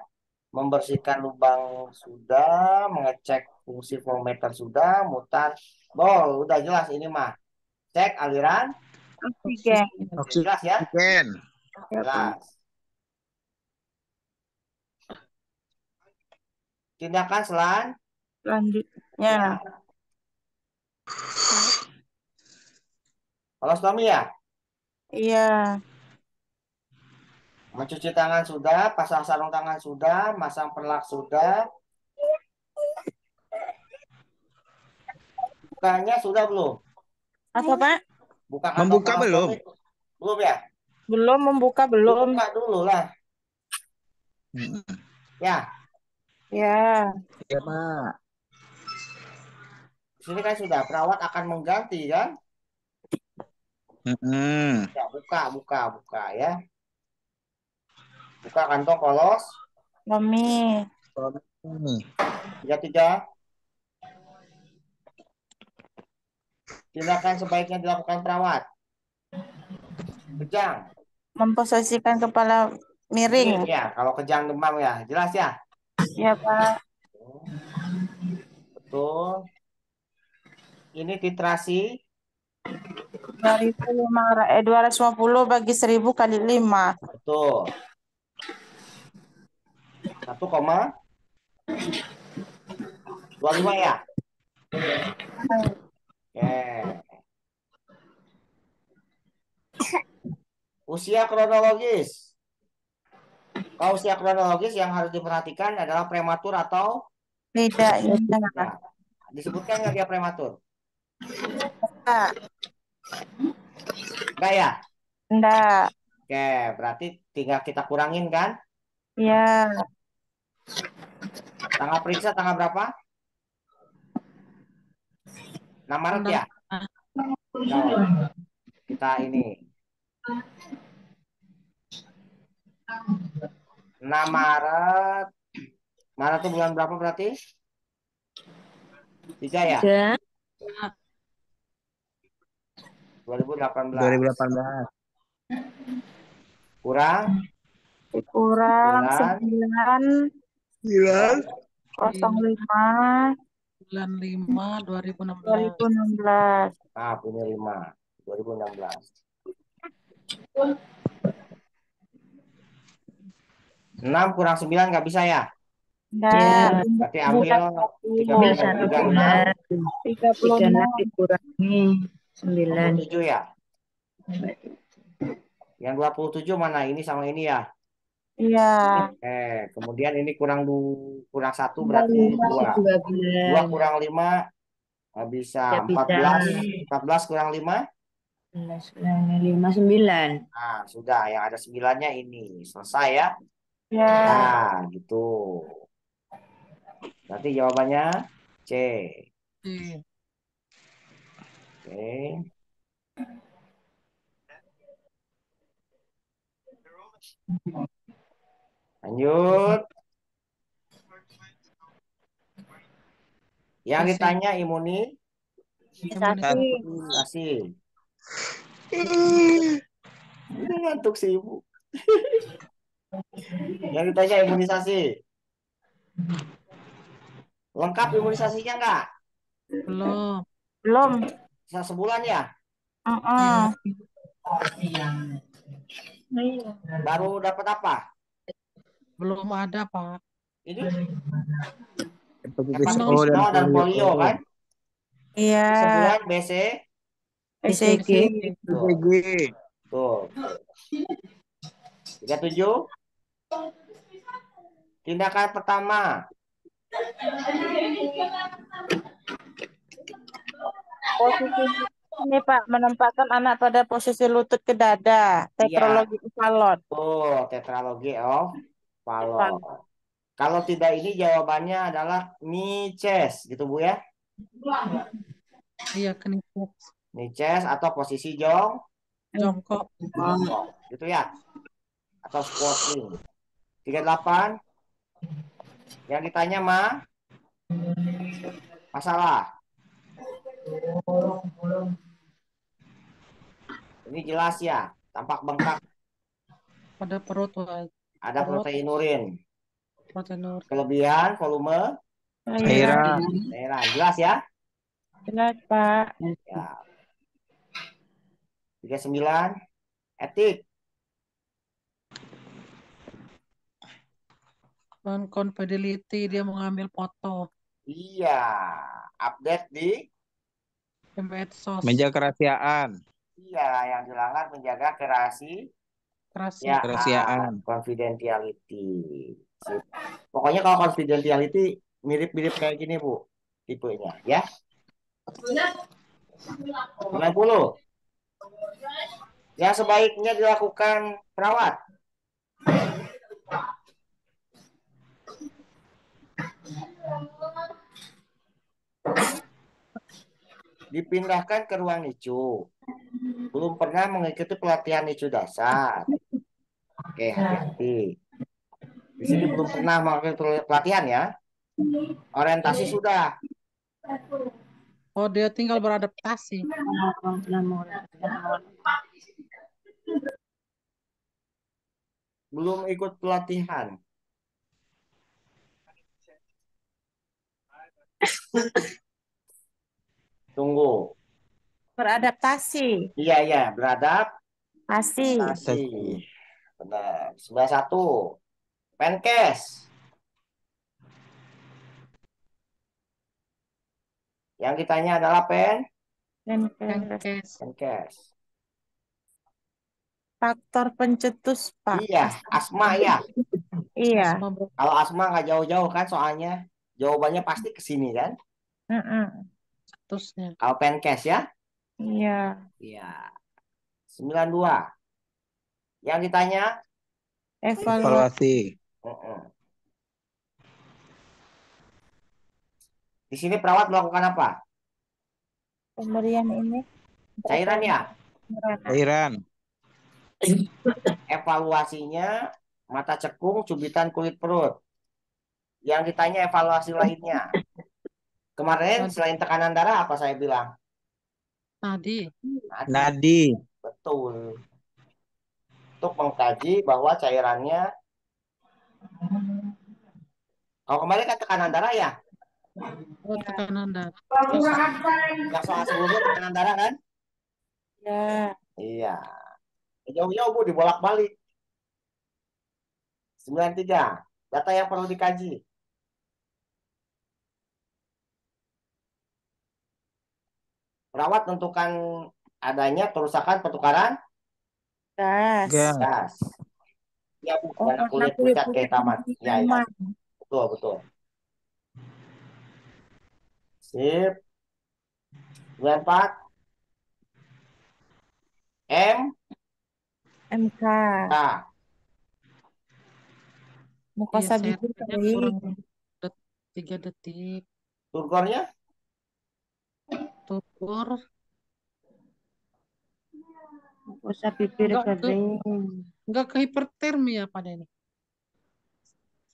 membersihkan lubang sudah, mengecek fungsi flowmeter sudah, mutar. Udah jelas ini mah. Cek aliran Oksigen. jelas ya? Oksigen. Jelas. Tindakan Selanjutnya. kolostomi ya? Iya. Mencuci tangan sudah, pasang sarung tangan sudah, masang perlak sudah. Bukanya sudah belum? Apa, Pak? Buka kantong Membuka belum? kolostomi. Belum ya? Belum membuka belum. Buka dulu lah. Ya. Ya. Ya, Pak. Di sini kan sudah perawat akan mengganti kan? Ya, buka ya. Buka kantong Mami. 33. Tindakan sebaiknya dilakukan perawat. Kejang. Memposisikan kepala miring. Ya, kalau kejang demam ya. Jelas ya? Ya, Pak. Betul. Ini titrasi 250 bagi 1000 kali 5. betul. 1,25 ya? Oke. Usia kronologis. Kalau usia kronologis yang harus diperhatikan adalah prematur atau Tidak. ya. Disebutkan nggak dia prematur? Enggak ya? Enggak. Oke, berarti tinggal kita kurangin kan? Ya. Tanggal periksa tanggal berapa? 6 Maret ya? Nah, kita ini 6 Maret. Maret itu bulan berapa berarti? 3 ya? 2018. 2018. Kurang 9. 9. 05 bulan 5 2016. 2016. Nah, punya 5. 2016. 6 kurang 9 nggak bisa ya? Enggak. Berarti ambil Ambil 36 1 36 bulan. 36 36. dikurangi 9. 27 ya. Yang 27 mana? Ini sama ini ya. Iya. Kemudian ini kurang 1 berarti 2. 2 12. kurang 5 nggak bisa. Nggak bisa. 14 kurang 5. 11 kurangi 5, 9. Nah, sudah. Yang ada 9-nya ini. Selesai ya. Ya. Nah, gitu. Berarti jawabannya C. Oke. Oke. Lanjut. Yang Masih. ditanya imunisasi. Udah ngantuk sih Ibu. Yang ditanya imunisasi. Lengkap imunisasinya enggak? Belum. Belum. Bisa sebulan ya? Baru dapat apa? Belum ada, Pak. Ini Hepatitis hepatitis O dan O dan polio polio. kan? Iya. Sebulan BC. BCG. BCG. Tuh. 37. Tindakan pertama. Posisi ini Pak, menempatkan anak pada posisi lutut ke dada. Tetralogi Fallot. Tuh, tetralogi of Fallot. Kalau tidak ini jawabannya adalah Niches, gitu Bu ya? Iya, kenikmat. Niches atau posisi Jongkok. gitu ya? Atau squatting. 38. Yang ditanya masalah. Ini jelas ya, tampak bengkak. Pada perut, Pak. Ada proteinurin. Proteinur. Kelebihan volume Cairan. jelas ya? Jelas Pak. Ya. 39. Etik. Non-confidentiality, dia mengambil foto. Iya. Update di Medsos. Menjaga kerahasiaan. Iya, yang dilanggar menjaga Kerahasiaan. confidentiality. Sip. Pokoknya kalau confidentiality mirip-mirip kayak gini, Bu. Tipenya, ya. 90. Yang sebaiknya dilakukan perawat. Dipindahkan ke ruang NICU. Belum pernah mengikuti pelatihan NICU dasar. Oke, hati-hati. Di sini belum pernah mengikuti pelatihan ya. Orientasi sudah. Oh, dia tinggal beradaptasi. Belum ikut pelatihan. Tunggu. Beradaptasi. Iya, Pasti. Benar. 91. Penkes. Yang ditanya adalah Penkes. penkes. Faktor pencetus Pak. Iya, asma ya. Iya. Kalau asma nggak jauh-jauh kan soalnya jawabannya pasti ke sini kan. Cetusnya. Kalau penkes ya. Iya. Iya. 92. Yang ditanya Evaluasi. Di sini perawat melakukan apa? Pemberian ini. Cairan ya? Cairan. Evaluasinya mata cekung, cubitan kulit perut. Yang ditanya evaluasi lainnya. Kemarin selain tekanan darah apa saya bilang? Nadi. Betul. Untuk mengkaji bahwa cairannya Kalau kemarin kan tekanan darah ya. Oh, tekanan darah. Yang soal sebelumnya tekanan darah kan? Ya. Iya. Jauh-jauh Bu dibolak-balik. 93. Data yang perlu dikaji. Perawat tentukan adanya kerusakan pertukaran Gas. Gas. gas. Ya Bu, Oh, karena karena kulit kulit pucat kayak tamat. putih Ya, ya. aman. Betul, betul. Sip. 94. M. MK. K. Mukosa Iya, bibir CRT-nya kering. kurang 3 detik. Turgornya Tukur Mukosa bibir kering. enggak ke hipertermi ya pada ini.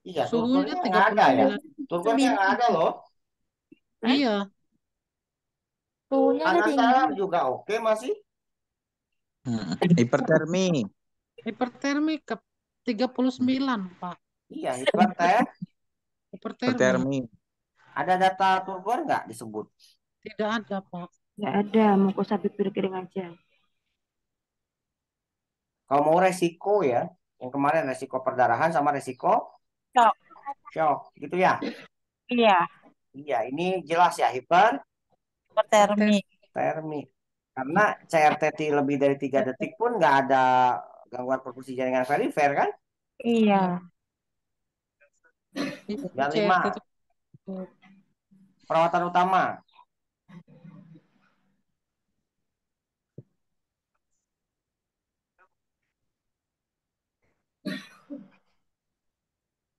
iya, Suhunya turgornya nggak ada ya. 39. Turgornya nggak ada loh. Iya, Suhunya udah Panas tinggi. dalam juga oke masih. Hipertermi. hipertermi ke 39, Pak. Iya, hiperter. Hipertermi. Hipertermi. Ada data turgor nggak disebut? Tidak ada, Pak. Nggak ada, mukosa bibir kering aja. Kalau mau resiko ya, yang kemarin resiko perdarahan sama resiko Shock. shock, gitu ya. Iya, Iya, ini jelas ya hipertermi. hipertermi. Karena CRT lebih dari 3 detik pun nggak ada gangguan perfusi jaringan perifer kan? Iya. Iya, Dan CRT 5. itu Perawatan utama.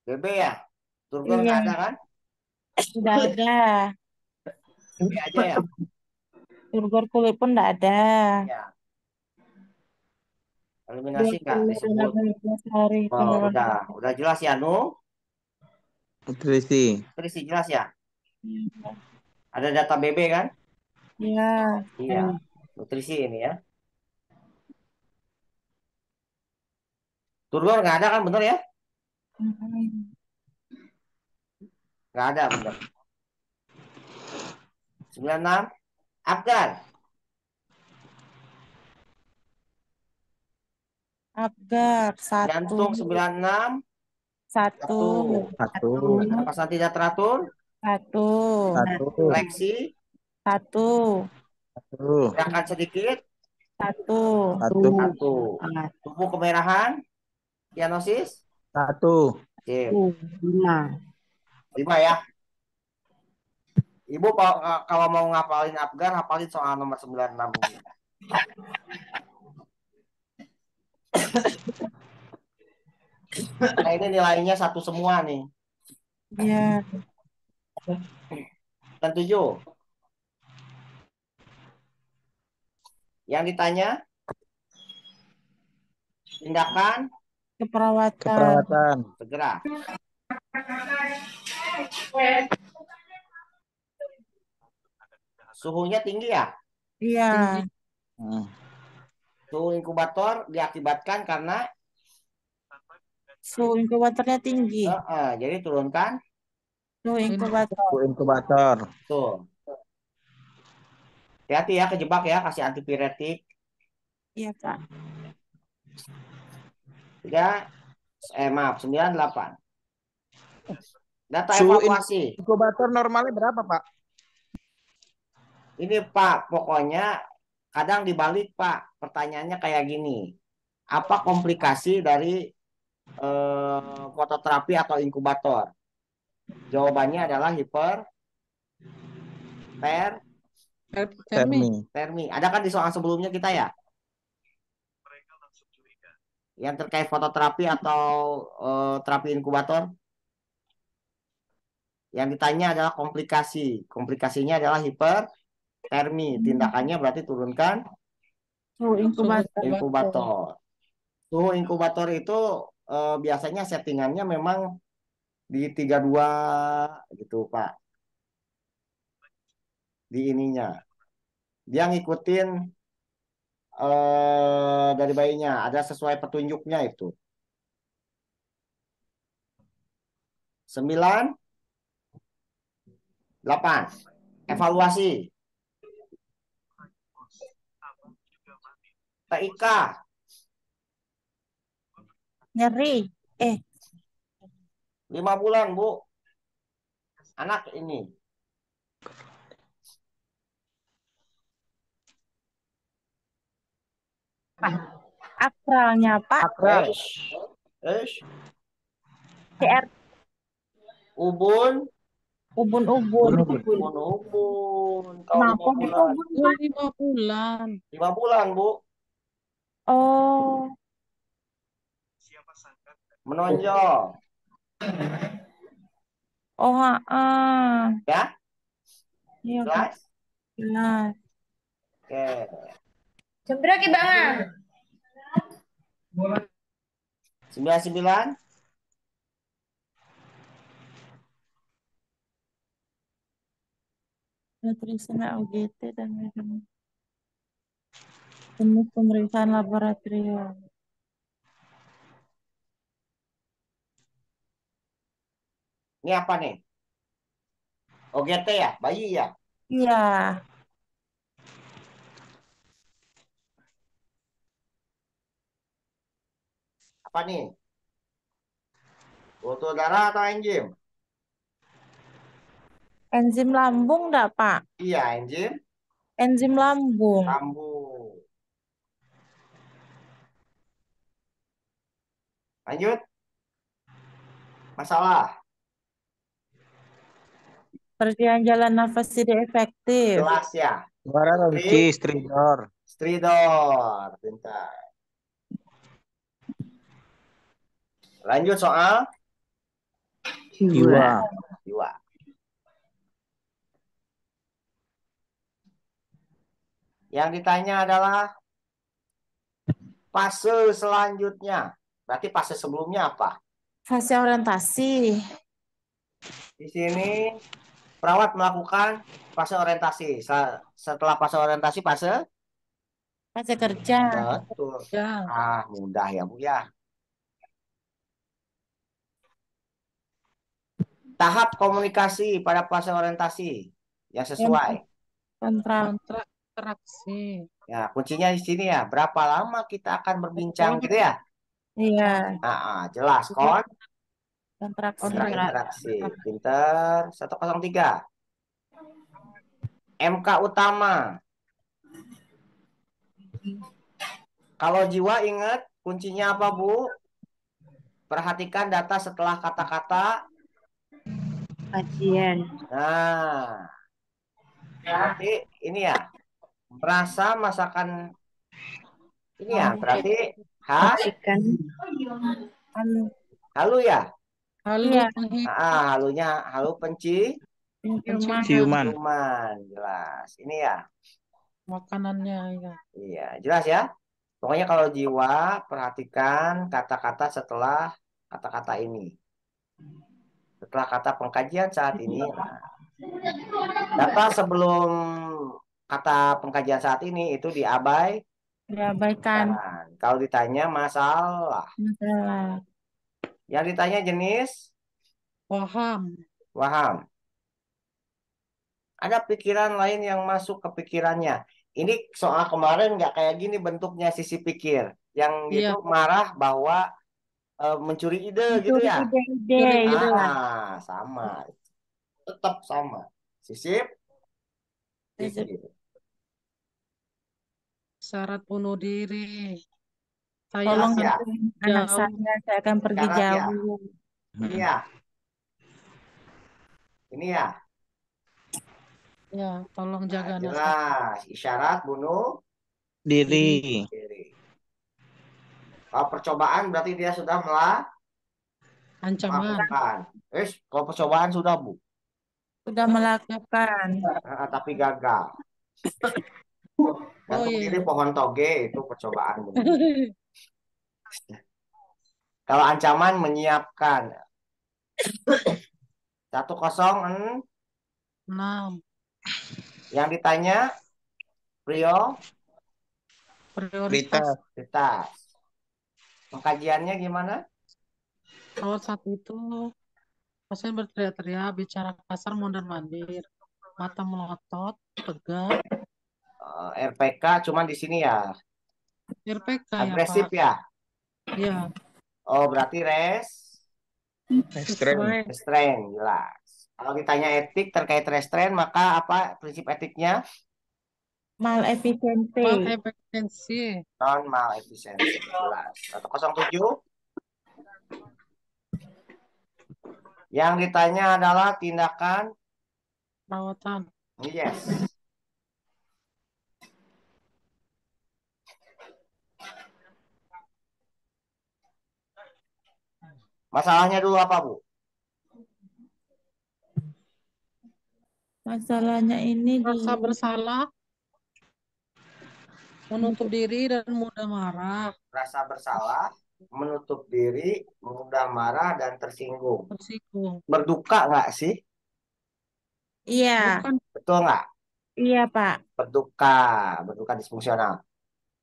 BB ya? Turgor Iya. nggak ada kan? Sudah ada. BB aja ya? Turgor kulit pun tidak ada. Ya. Eliminasi nggak 20 disebut? 18 hari Oh, penurunan. udah jelas ya, Nu? Nutrisi. Nutrisi jelas ya? Ada data BB kan? Iya. Iya. Nutrisi ini ya. Turgor nggak ada kan, bener ya? Nggak ada, bener. 96. Apgar. Apgar satu. Jantung 96. Satu. Satu. Napas tidak teratur. Satu. Satu. Fleksi. Satu. Satu. Gerakan sedikit. Satu. Satu. Satu. Tubuh kemerahan. Cianosis. Satu. Sip. 5. 5 ya. Ibu kalau mau ngapalin Apgar, hafalin soal nomor 96 ini. Nah, ini nilainya satu semua nih. Iya. Dan 7. Yang ditanya tindakan Keperawatan. Keperawatan. segera. Suhunya tinggi ya? Iya. tinggi. Suhu inkubator diakibatkan karena Suhu inkubatornya tinggi. jadi turunkan Suhu inkubator. Suhu inkubator. tuh. Hati-hati ya, kejebak ya, kasih antipiretik. Iya, Pak. 98. Data Suhu evakuasi. inkubator normalnya berapa, Pak? Ini Pak, pokoknya kadang dibalik Pak, pertanyaannya kayak gini. Apa komplikasi dari fototerapi atau inkubator? Jawabannya adalah Hipertermi. hipertermi. Ada kan di soal sebelumnya kita ya? Yang terkait fototerapi atau terapi inkubator? Yang ditanya adalah komplikasi. Komplikasinya adalah hipertermi. Tindakannya berarti turunkan Suhu inkubator. inkubator. Suhu inkubator itu biasanya settingannya memang di 32 gitu Pak. Di ininya. Dia ngikutin dari bayinya. Ada sesuai petunjuknya itu. 9. 8. Evaluasi. TIK. Nyeri. 5 bulan, Bu. Anak ini. Akralnya Pak. CR. Ubun. Ubun-ubun. Kau 5 Kenapa bisa bulan. ubun, Oh, Pak? 5 bulan. 5 bulan, Bu. Oh. Menonjol. Oh, Ya, iya, Pak. jelas? Jelas. Oke. Jam berapa Bang? 99. Nutrisi OGT dan jenis pemeriksaan laboratorium. Ini apa nih? OGT ya? Bayi ya? Iya. Apa nih? Kultur darah atau enzim? Enzim lambung enggak, Pak? Iya, enzim Enzim lambung. lambung. Lanjut. Masalah. Perjalanan jalan nafas tidak efektif. Jelas ya? Suara kunci, stridor. Stridor. Pintar. Lanjut soal Jiwa. jiwa. Yang ditanya adalah fase selanjutnya. Berarti fase sebelumnya apa? Fase orientasi. Di sini perawat melakukan fase orientasi. Setelah fase orientasi, fase Fase kerja. betul. Ya. Mudah ya, Bu ya. Tahap komunikasi pada fase orientasi yang sesuai. Kontrak. Kontrak interaksi. Ya, kuncinya di sini ya. Berapa lama kita akan berbincang gitu ya? Iya. Jelas. Kontrak Interaksi. Pinter. 103. MK utama. Kalau jiwa ingat kuncinya apa, Bu? Perhatikan data setelah kata-kata Kajian. Nah, berarti ini ya. Merasa masakan ini ya. Berarti Saksikan. halu ya. Halu Iya. Halu Penciuman. Ciuman. jelas. Ini ya. makanannya ya. Iya, jelas ya. Pokoknya kalau jiwa perhatikan kata-kata setelah kata-kata ini. Setelah kata pengkajian saat ini. Data sebelum kata pengkajian saat ini itu Diabaikan. Kalau ditanya masalah. Yang ditanya jenis Paham. Ada pikiran lain yang masuk ke pikirannya. Ini soal kemarin nggak kayak gini bentuknya sisi pikir. Yang Iya. itu marah bahwa mencuri ide gitu ya. Ide-ide gitu lah. Sama. Tetap sama. Sisip pikir. Syarat bunuh diri. Saya Tolong ya. anak jauh. saya akan pergi Syarat ya. jauh. Ini ya. Ya, tolong jaga anak saya. Jelas. Isyarat bunuh Diri. Kalau percobaan berarti dia sudah Ancaman. melakukan. Kalau percobaan sudah, Bu. Sudah melakukan. Tapi gagal. Gantung diri pohon toge itu percobaan. Kalau ancaman menyiapkan. 106. Yang ditanya prioritas. Pengkajiannya gimana? Kalau saat itu pasien berteriak-teriak, bicara kasar, mondar-mandir. mata melotot, tegang, RPK cuman di sini ya. RPK ya Agresif Pak. ya. Ya, Oh, berarti Restrain. restrain, jelas. Kalau ditanya etik terkait restrain, maka apa prinsip etiknya? Malefisiensi. malefisiensi, Non malefisiensi, jelas. 107. Yang ditanya adalah tindakan perawatan, yes. Masalahnya dulu apa, Bu? Masalahnya ini rasa dulu. bersalah, menutup diri dan mudah marah, Rasa bersalah, menutup diri, mudah marah, dan tersinggung. tersinggung. Berduka nggak sih? Iya, Bukan Betul nggak? iya Pak. Berduka disfungsional.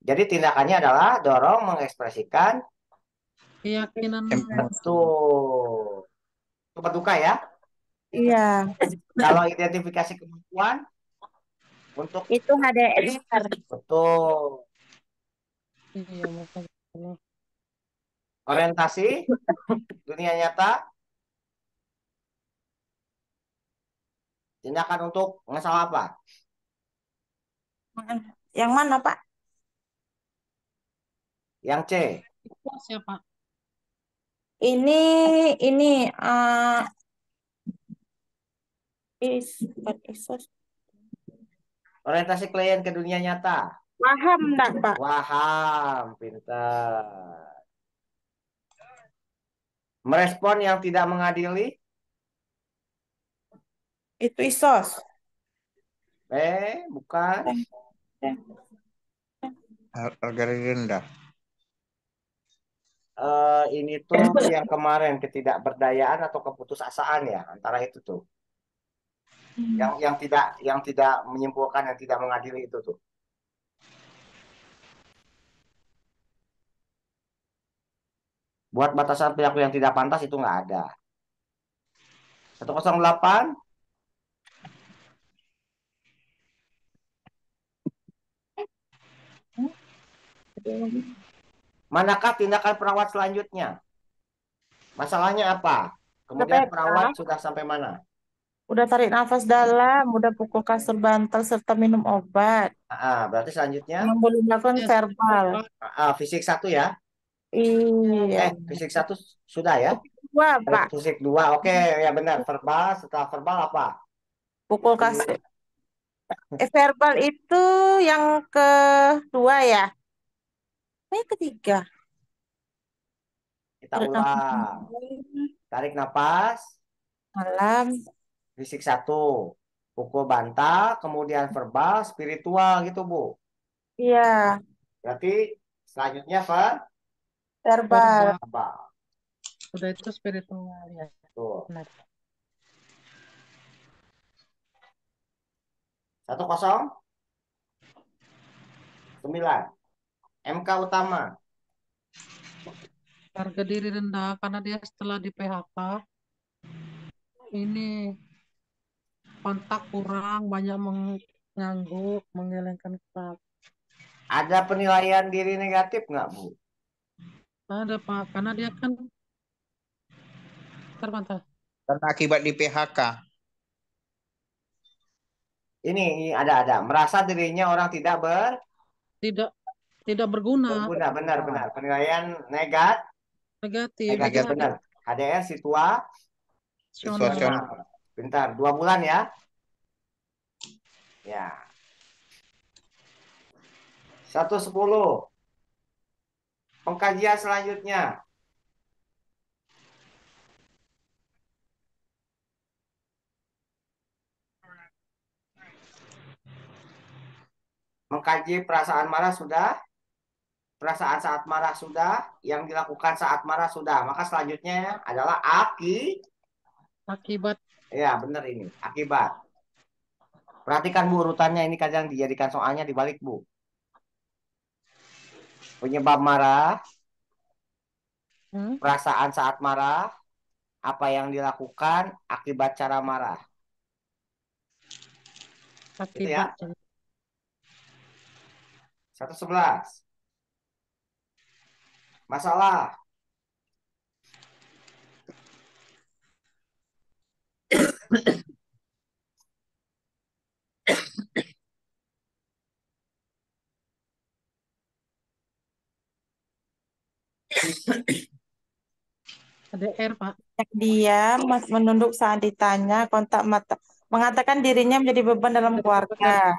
Jadi tindakannya adalah dorong mengekspresikan keyakinan betul. Itu berduka ya. Iya, Kalau identifikasi kemampuan untuk itu HDR. betul. iya bukan. Orientasi dunia nyata, tindakan untuk masalah apa? Yang mana Pak? Yang C. Itu siapa? Ini bukan isos. Orientasi klien ke dunia nyata. Paham enggak Pak? Waham, pintar. Merespon yang tidak mengadili. Itu isos. Bukan. Algoritma rendah. Ini tuh yang kemarin ketidakberdayaan atau keputusasaan ya, antara itu tuh. Yang tidak menyimpulkan, yang tidak mengadili itu tuh. Buat batasan perilaku yang tidak pantas itu nggak ada. 108. Manakah tindakan perawat selanjutnya? Masalahnya apa? Kemudian perawat sudah sampai mana? Udah tarik nafas dalam, udah pukul kasur bantal serta minum obat. Berarti selanjutnya Yang belum melakukan verbal. fisik 1 ya? Iya. Fisik 1 sudah ya? Wah, Pak. Fisik 2, oke ya benar. Verbal, setelah verbal apa? Pukul kasur. Verbal itu yang kedua ya? Yang ketiga. Kita ulang. Tarik nafas. Malam. Fisik 1. Pukul bantal, kemudian verbal, spiritual gitu, Bu. Iya. Berarti selanjutnya Verbal. verbal. Udah itu spiritual ya. Tuh. Benar. 109. MK utama. Harga diri rendah karena dia setelah di PHK ini kontak kurang, banyak mengangguk, menggelengkan kepala. Ada penilaian diri negatif nggak, Bu? Ada Pak, karena dia kan terbantai. Karena akibat di PHK. Ini ada. Merasa dirinya orang tidak Tidak berguna. benar. Penilaian Negatif. benar. HDR situasional. Bentar, 2 bulan ya. Ya. 110. Pengkajian selanjutnya. Mengkaji perasaan marah sudah. Perasaan saat marah sudah. Yang dilakukan saat marah sudah. Maka selanjutnya adalah akibat. Ya, benar ini. Akibat. Perhatikan, Bu, urutannya ini kadang dijadikan soalnya dibalik, Bu. Penyebab marah. Perasaan saat marah. Apa yang dilakukan akibat cara marah. Gitu ya. Akibat jadi 111. Masalah. ADR, Pak. Dia menunduk saat ditanya, kontak mata, mengatakan dirinya menjadi beban dalam keluarga.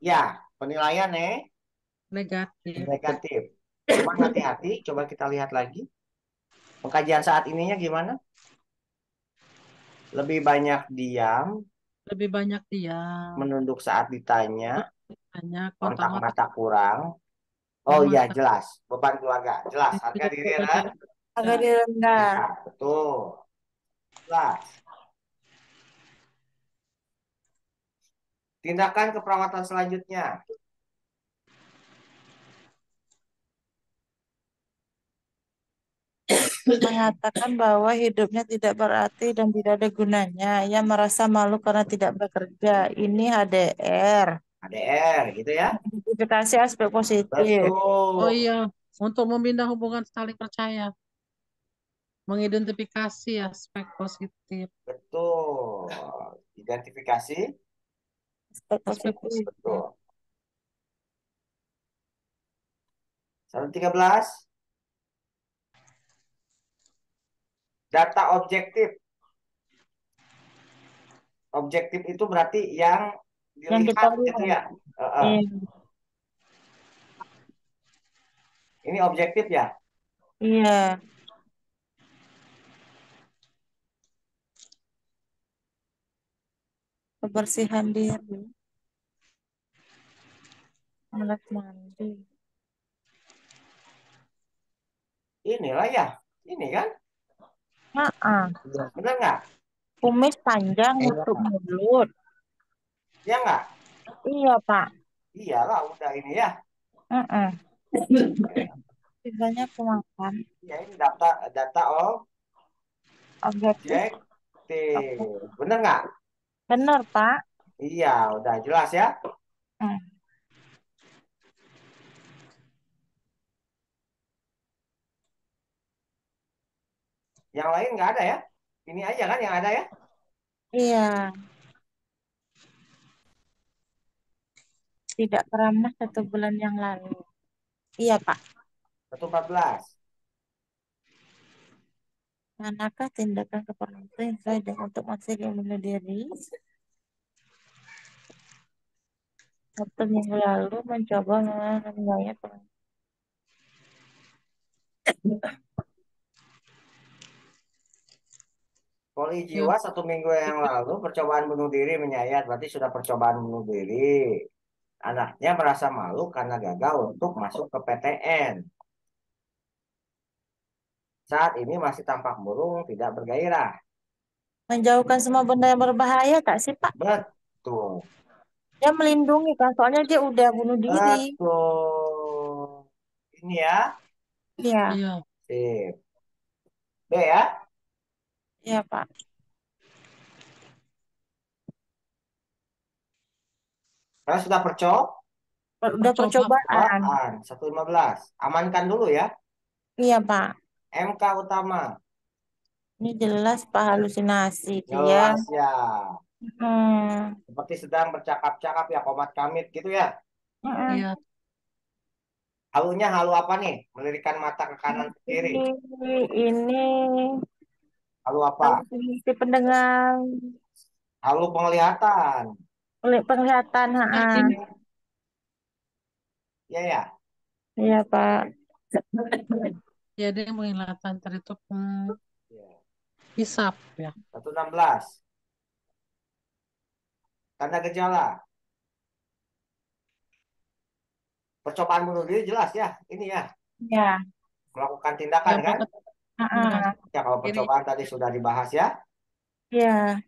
Ya, penilaian Negatif. negatif. Cuma hati-hati, coba kita lihat lagi. Pengkajian saat ininya gimana? Lebih banyak diam, Lebih banyak diam. menunduk saat ditanya, Hanya kontak kontak mata kurang. dan Oh iya, mata. jelas. Beban keluarga. Jelas. Harga diri rendah. Agak rendah. Ya, betul. Jelas. Tindakan keperawatan selanjutnya. Mengatakan bahwa hidupnya tidak berarti dan tidak ada gunanya. Ia merasa malu karena tidak bekerja. Ini HDR. ADR, gitu ya. Identifikasi aspek positif. Oh Betul. iya, untuk membina hubungan saling percaya. Mengidentifikasi aspek positif. Betul. Identifikasi. Aspek Aspek positif. Betul. 113. Data objektif. Objektif itu berarti yang Yang kita dilihat gitu ya. lihat. Ini objektif ya. Iya. Kebersihan diri. Alat mandi. Inilah ya. Ini kan. Benar nggak? Kumis panjang nutup mulut. Ya nggak? Iya, Pak. Iyalah, udah ini ya. Sisanya kemakan. Ya ini data Objektif. objektif. Benar nggak? Benar, Pak. Iya, udah jelas ya. Yang lain nggak ada ya? Ini aja kan yang ada ya? Iya. Tidak keramas 1 bulan yang lalu. Iya, Pak. 114. Manakah tindakan keperluan yang sesuai dengan untuk maksimal bunuh diri? 1 minggu lalu mencoba menganiaya Poli jiwa 1 minggu yang lalu percobaan bunuh diri menyayat, berarti sudah percobaan bunuh diri. Anaknya merasa malu karena gagal untuk masuk ke PTN. Saat ini masih tampak murung, tidak bergairah. menjauhkan semua benda yang berbahaya, tak sih, Pak? Betul. Dia melindungi kan, soalnya dia udah bunuh diri. Betul. Ini ya. Iya. Iya. Sip. B ya. Iya, Pak. Karena sudah Udah percobaan. 115. Amankan dulu ya. Iya, Pak. MK utama. Ini jelas Pak halusinasi dia. Jelas ya. Hmm. Seperti sedang bercakap-cakap ya, komat kamit gitu ya. Iya. Halunya halu apa nih? Melirikan mata ke kanan ke kiri. Ini Halu apa? halusinasi pendengar. Halu penglihatan. Penglihatan, Iya ya. Iya, Pak. Jadi penglihatan tertutup hisap ya. 116. Tanda gejala. Percobaan bunuh diri jelas ya. Ini ya. Iya. Melakukan tindakan kan? Ya, kalau Kiri. percobaan tadi sudah dibahas ya. Iya.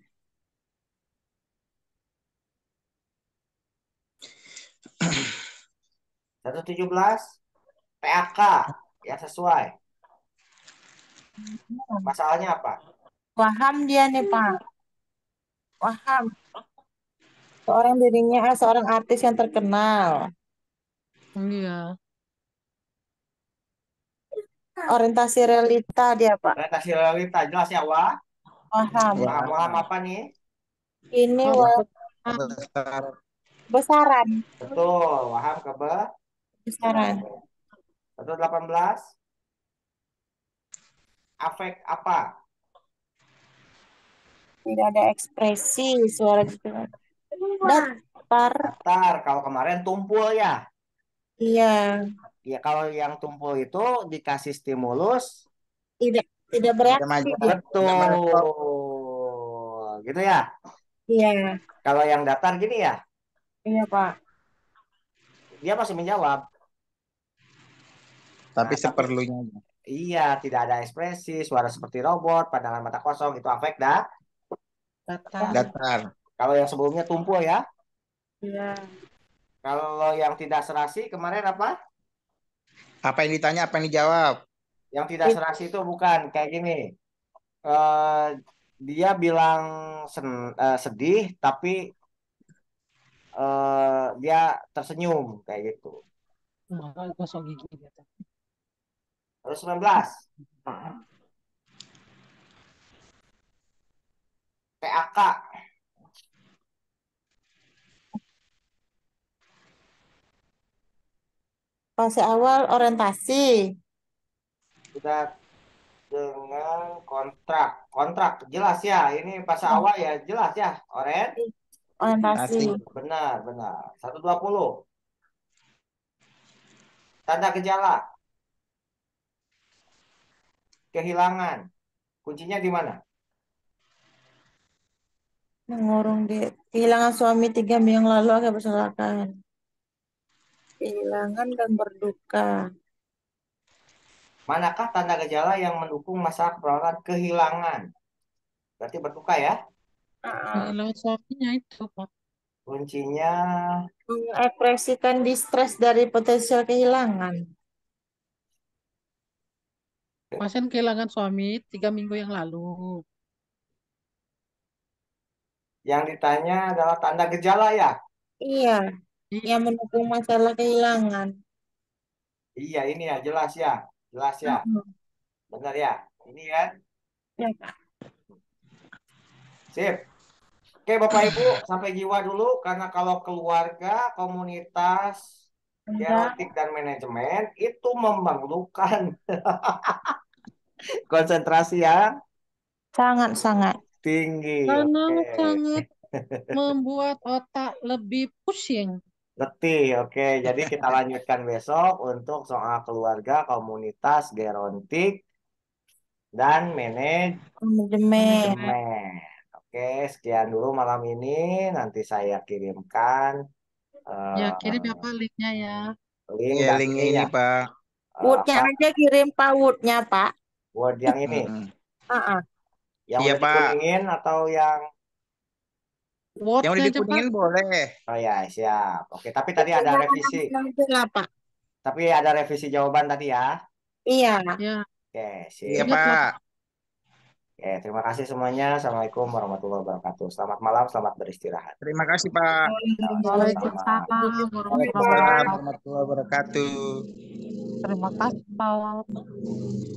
Satu 17. PAK ya sesuai. Masalahnya apa? Paham dia nih, Pak. Paham. Seorang artis yang terkenal. Iya. Orientasi realita dia, Pak. Orientasi realita jelas ya, Wah. Paham. Waham Wah, apa nih? Ini Apa? besar. besaran. Betul, waham Besaran. 118. Afek apa? Tidak ada ekspresi suara gitu. Datar. Datar. Kalau kemarin tumpul ya. Iya. Ya kalau yang tumpul itu dikasih stimulus. Tidak Tidak bereaksi maju. dia. Tidak merespon. Betul. Gitu ya. Iya. Kalau yang datar gini ya. Iya, Pak. Dia masih menjawab. Tapi Nah, seperlunya aja. iya, tidak ada ekspresi, suara seperti robot, pandangan mata kosong, itu afek dah. Datar. Kalau yang sebelumnya tumpul ya. Iya. Kalau yang tidak serasi kemarin apa? Apa yang ditanya, apa yang dijawab. Yang tidak serasi itu bukan kayak gini. Eh, dia bilang sedih, tapi dia tersenyum kayak gitu. Gosok gigi dia. Terus 19. PAK. Fase awal orientasi. Sudah dengan kontrak. Kontrak jelas ya. Ini fase awal ya jelas ya. Orientasi. Benar, benar. 120. Tanda gejala. Kehilangan. Kuncinya di mana? Mengurung dia. Kehilangan suami 3 minggu yang lalu agak berselakan. Kehilangan dan berduka. Manakah tanda gejala yang mendukung masalah keperawatan kehilangan? Berarti berduka ya. Kehilangan suaminya itu, Pak. Kuncinya Mengekspresikan distres dari potensial kehilangan. Pasien kehilangan suami 3 minggu yang lalu. yang ditanya adalah tanda gejala ya. Iya, yang mendukung masalah kehilangan. Iya ini ya jelas ya. Jelas ya. Benar ya. Ini kan. Ya, Pak. Sip. Oke Bapak Ibu sampai jiwa dulu karena kalau keluarga, komunitas, genetik dan manajemen itu memerlukan konsentrasi yang Sangat-sangat. tinggi. Karena Oke. sangat membuat otak lebih pusing. Letih, oke. Jadi kita lanjutkan besok untuk soal keluarga, komunitas, gerontik, dan Manajemen. Oke, sekian dulu malam ini. Nanti saya kirimkan Ya, kirim ya Pak linknya ya. link Ya, dan link ininya. ini, Pak. Wordnya aja kirim Pak, Wordnya Pak. Word yang ini. Yang Iya, udah Pak. dikuningin atau yang Yang Wordnya udah aja Pak. dikuningin boleh. Oh ya, siap. Oke, tapi tadi ada revisi. Pak. Tapi ada revisi jawaban tadi ya. Iya. Ya, Oke, Iya, siap. Pak. Oke, terima kasih semuanya. Assalamualaikum warahmatullahi wabarakatuh. Selamat malam, selamat beristirahat. Terima kasih, Pak. Waalaikumsalam warahmatullahi Waalaikumsalam wabarakatuh. warahmatullahi wabarakatuh. Terima kasih Pak.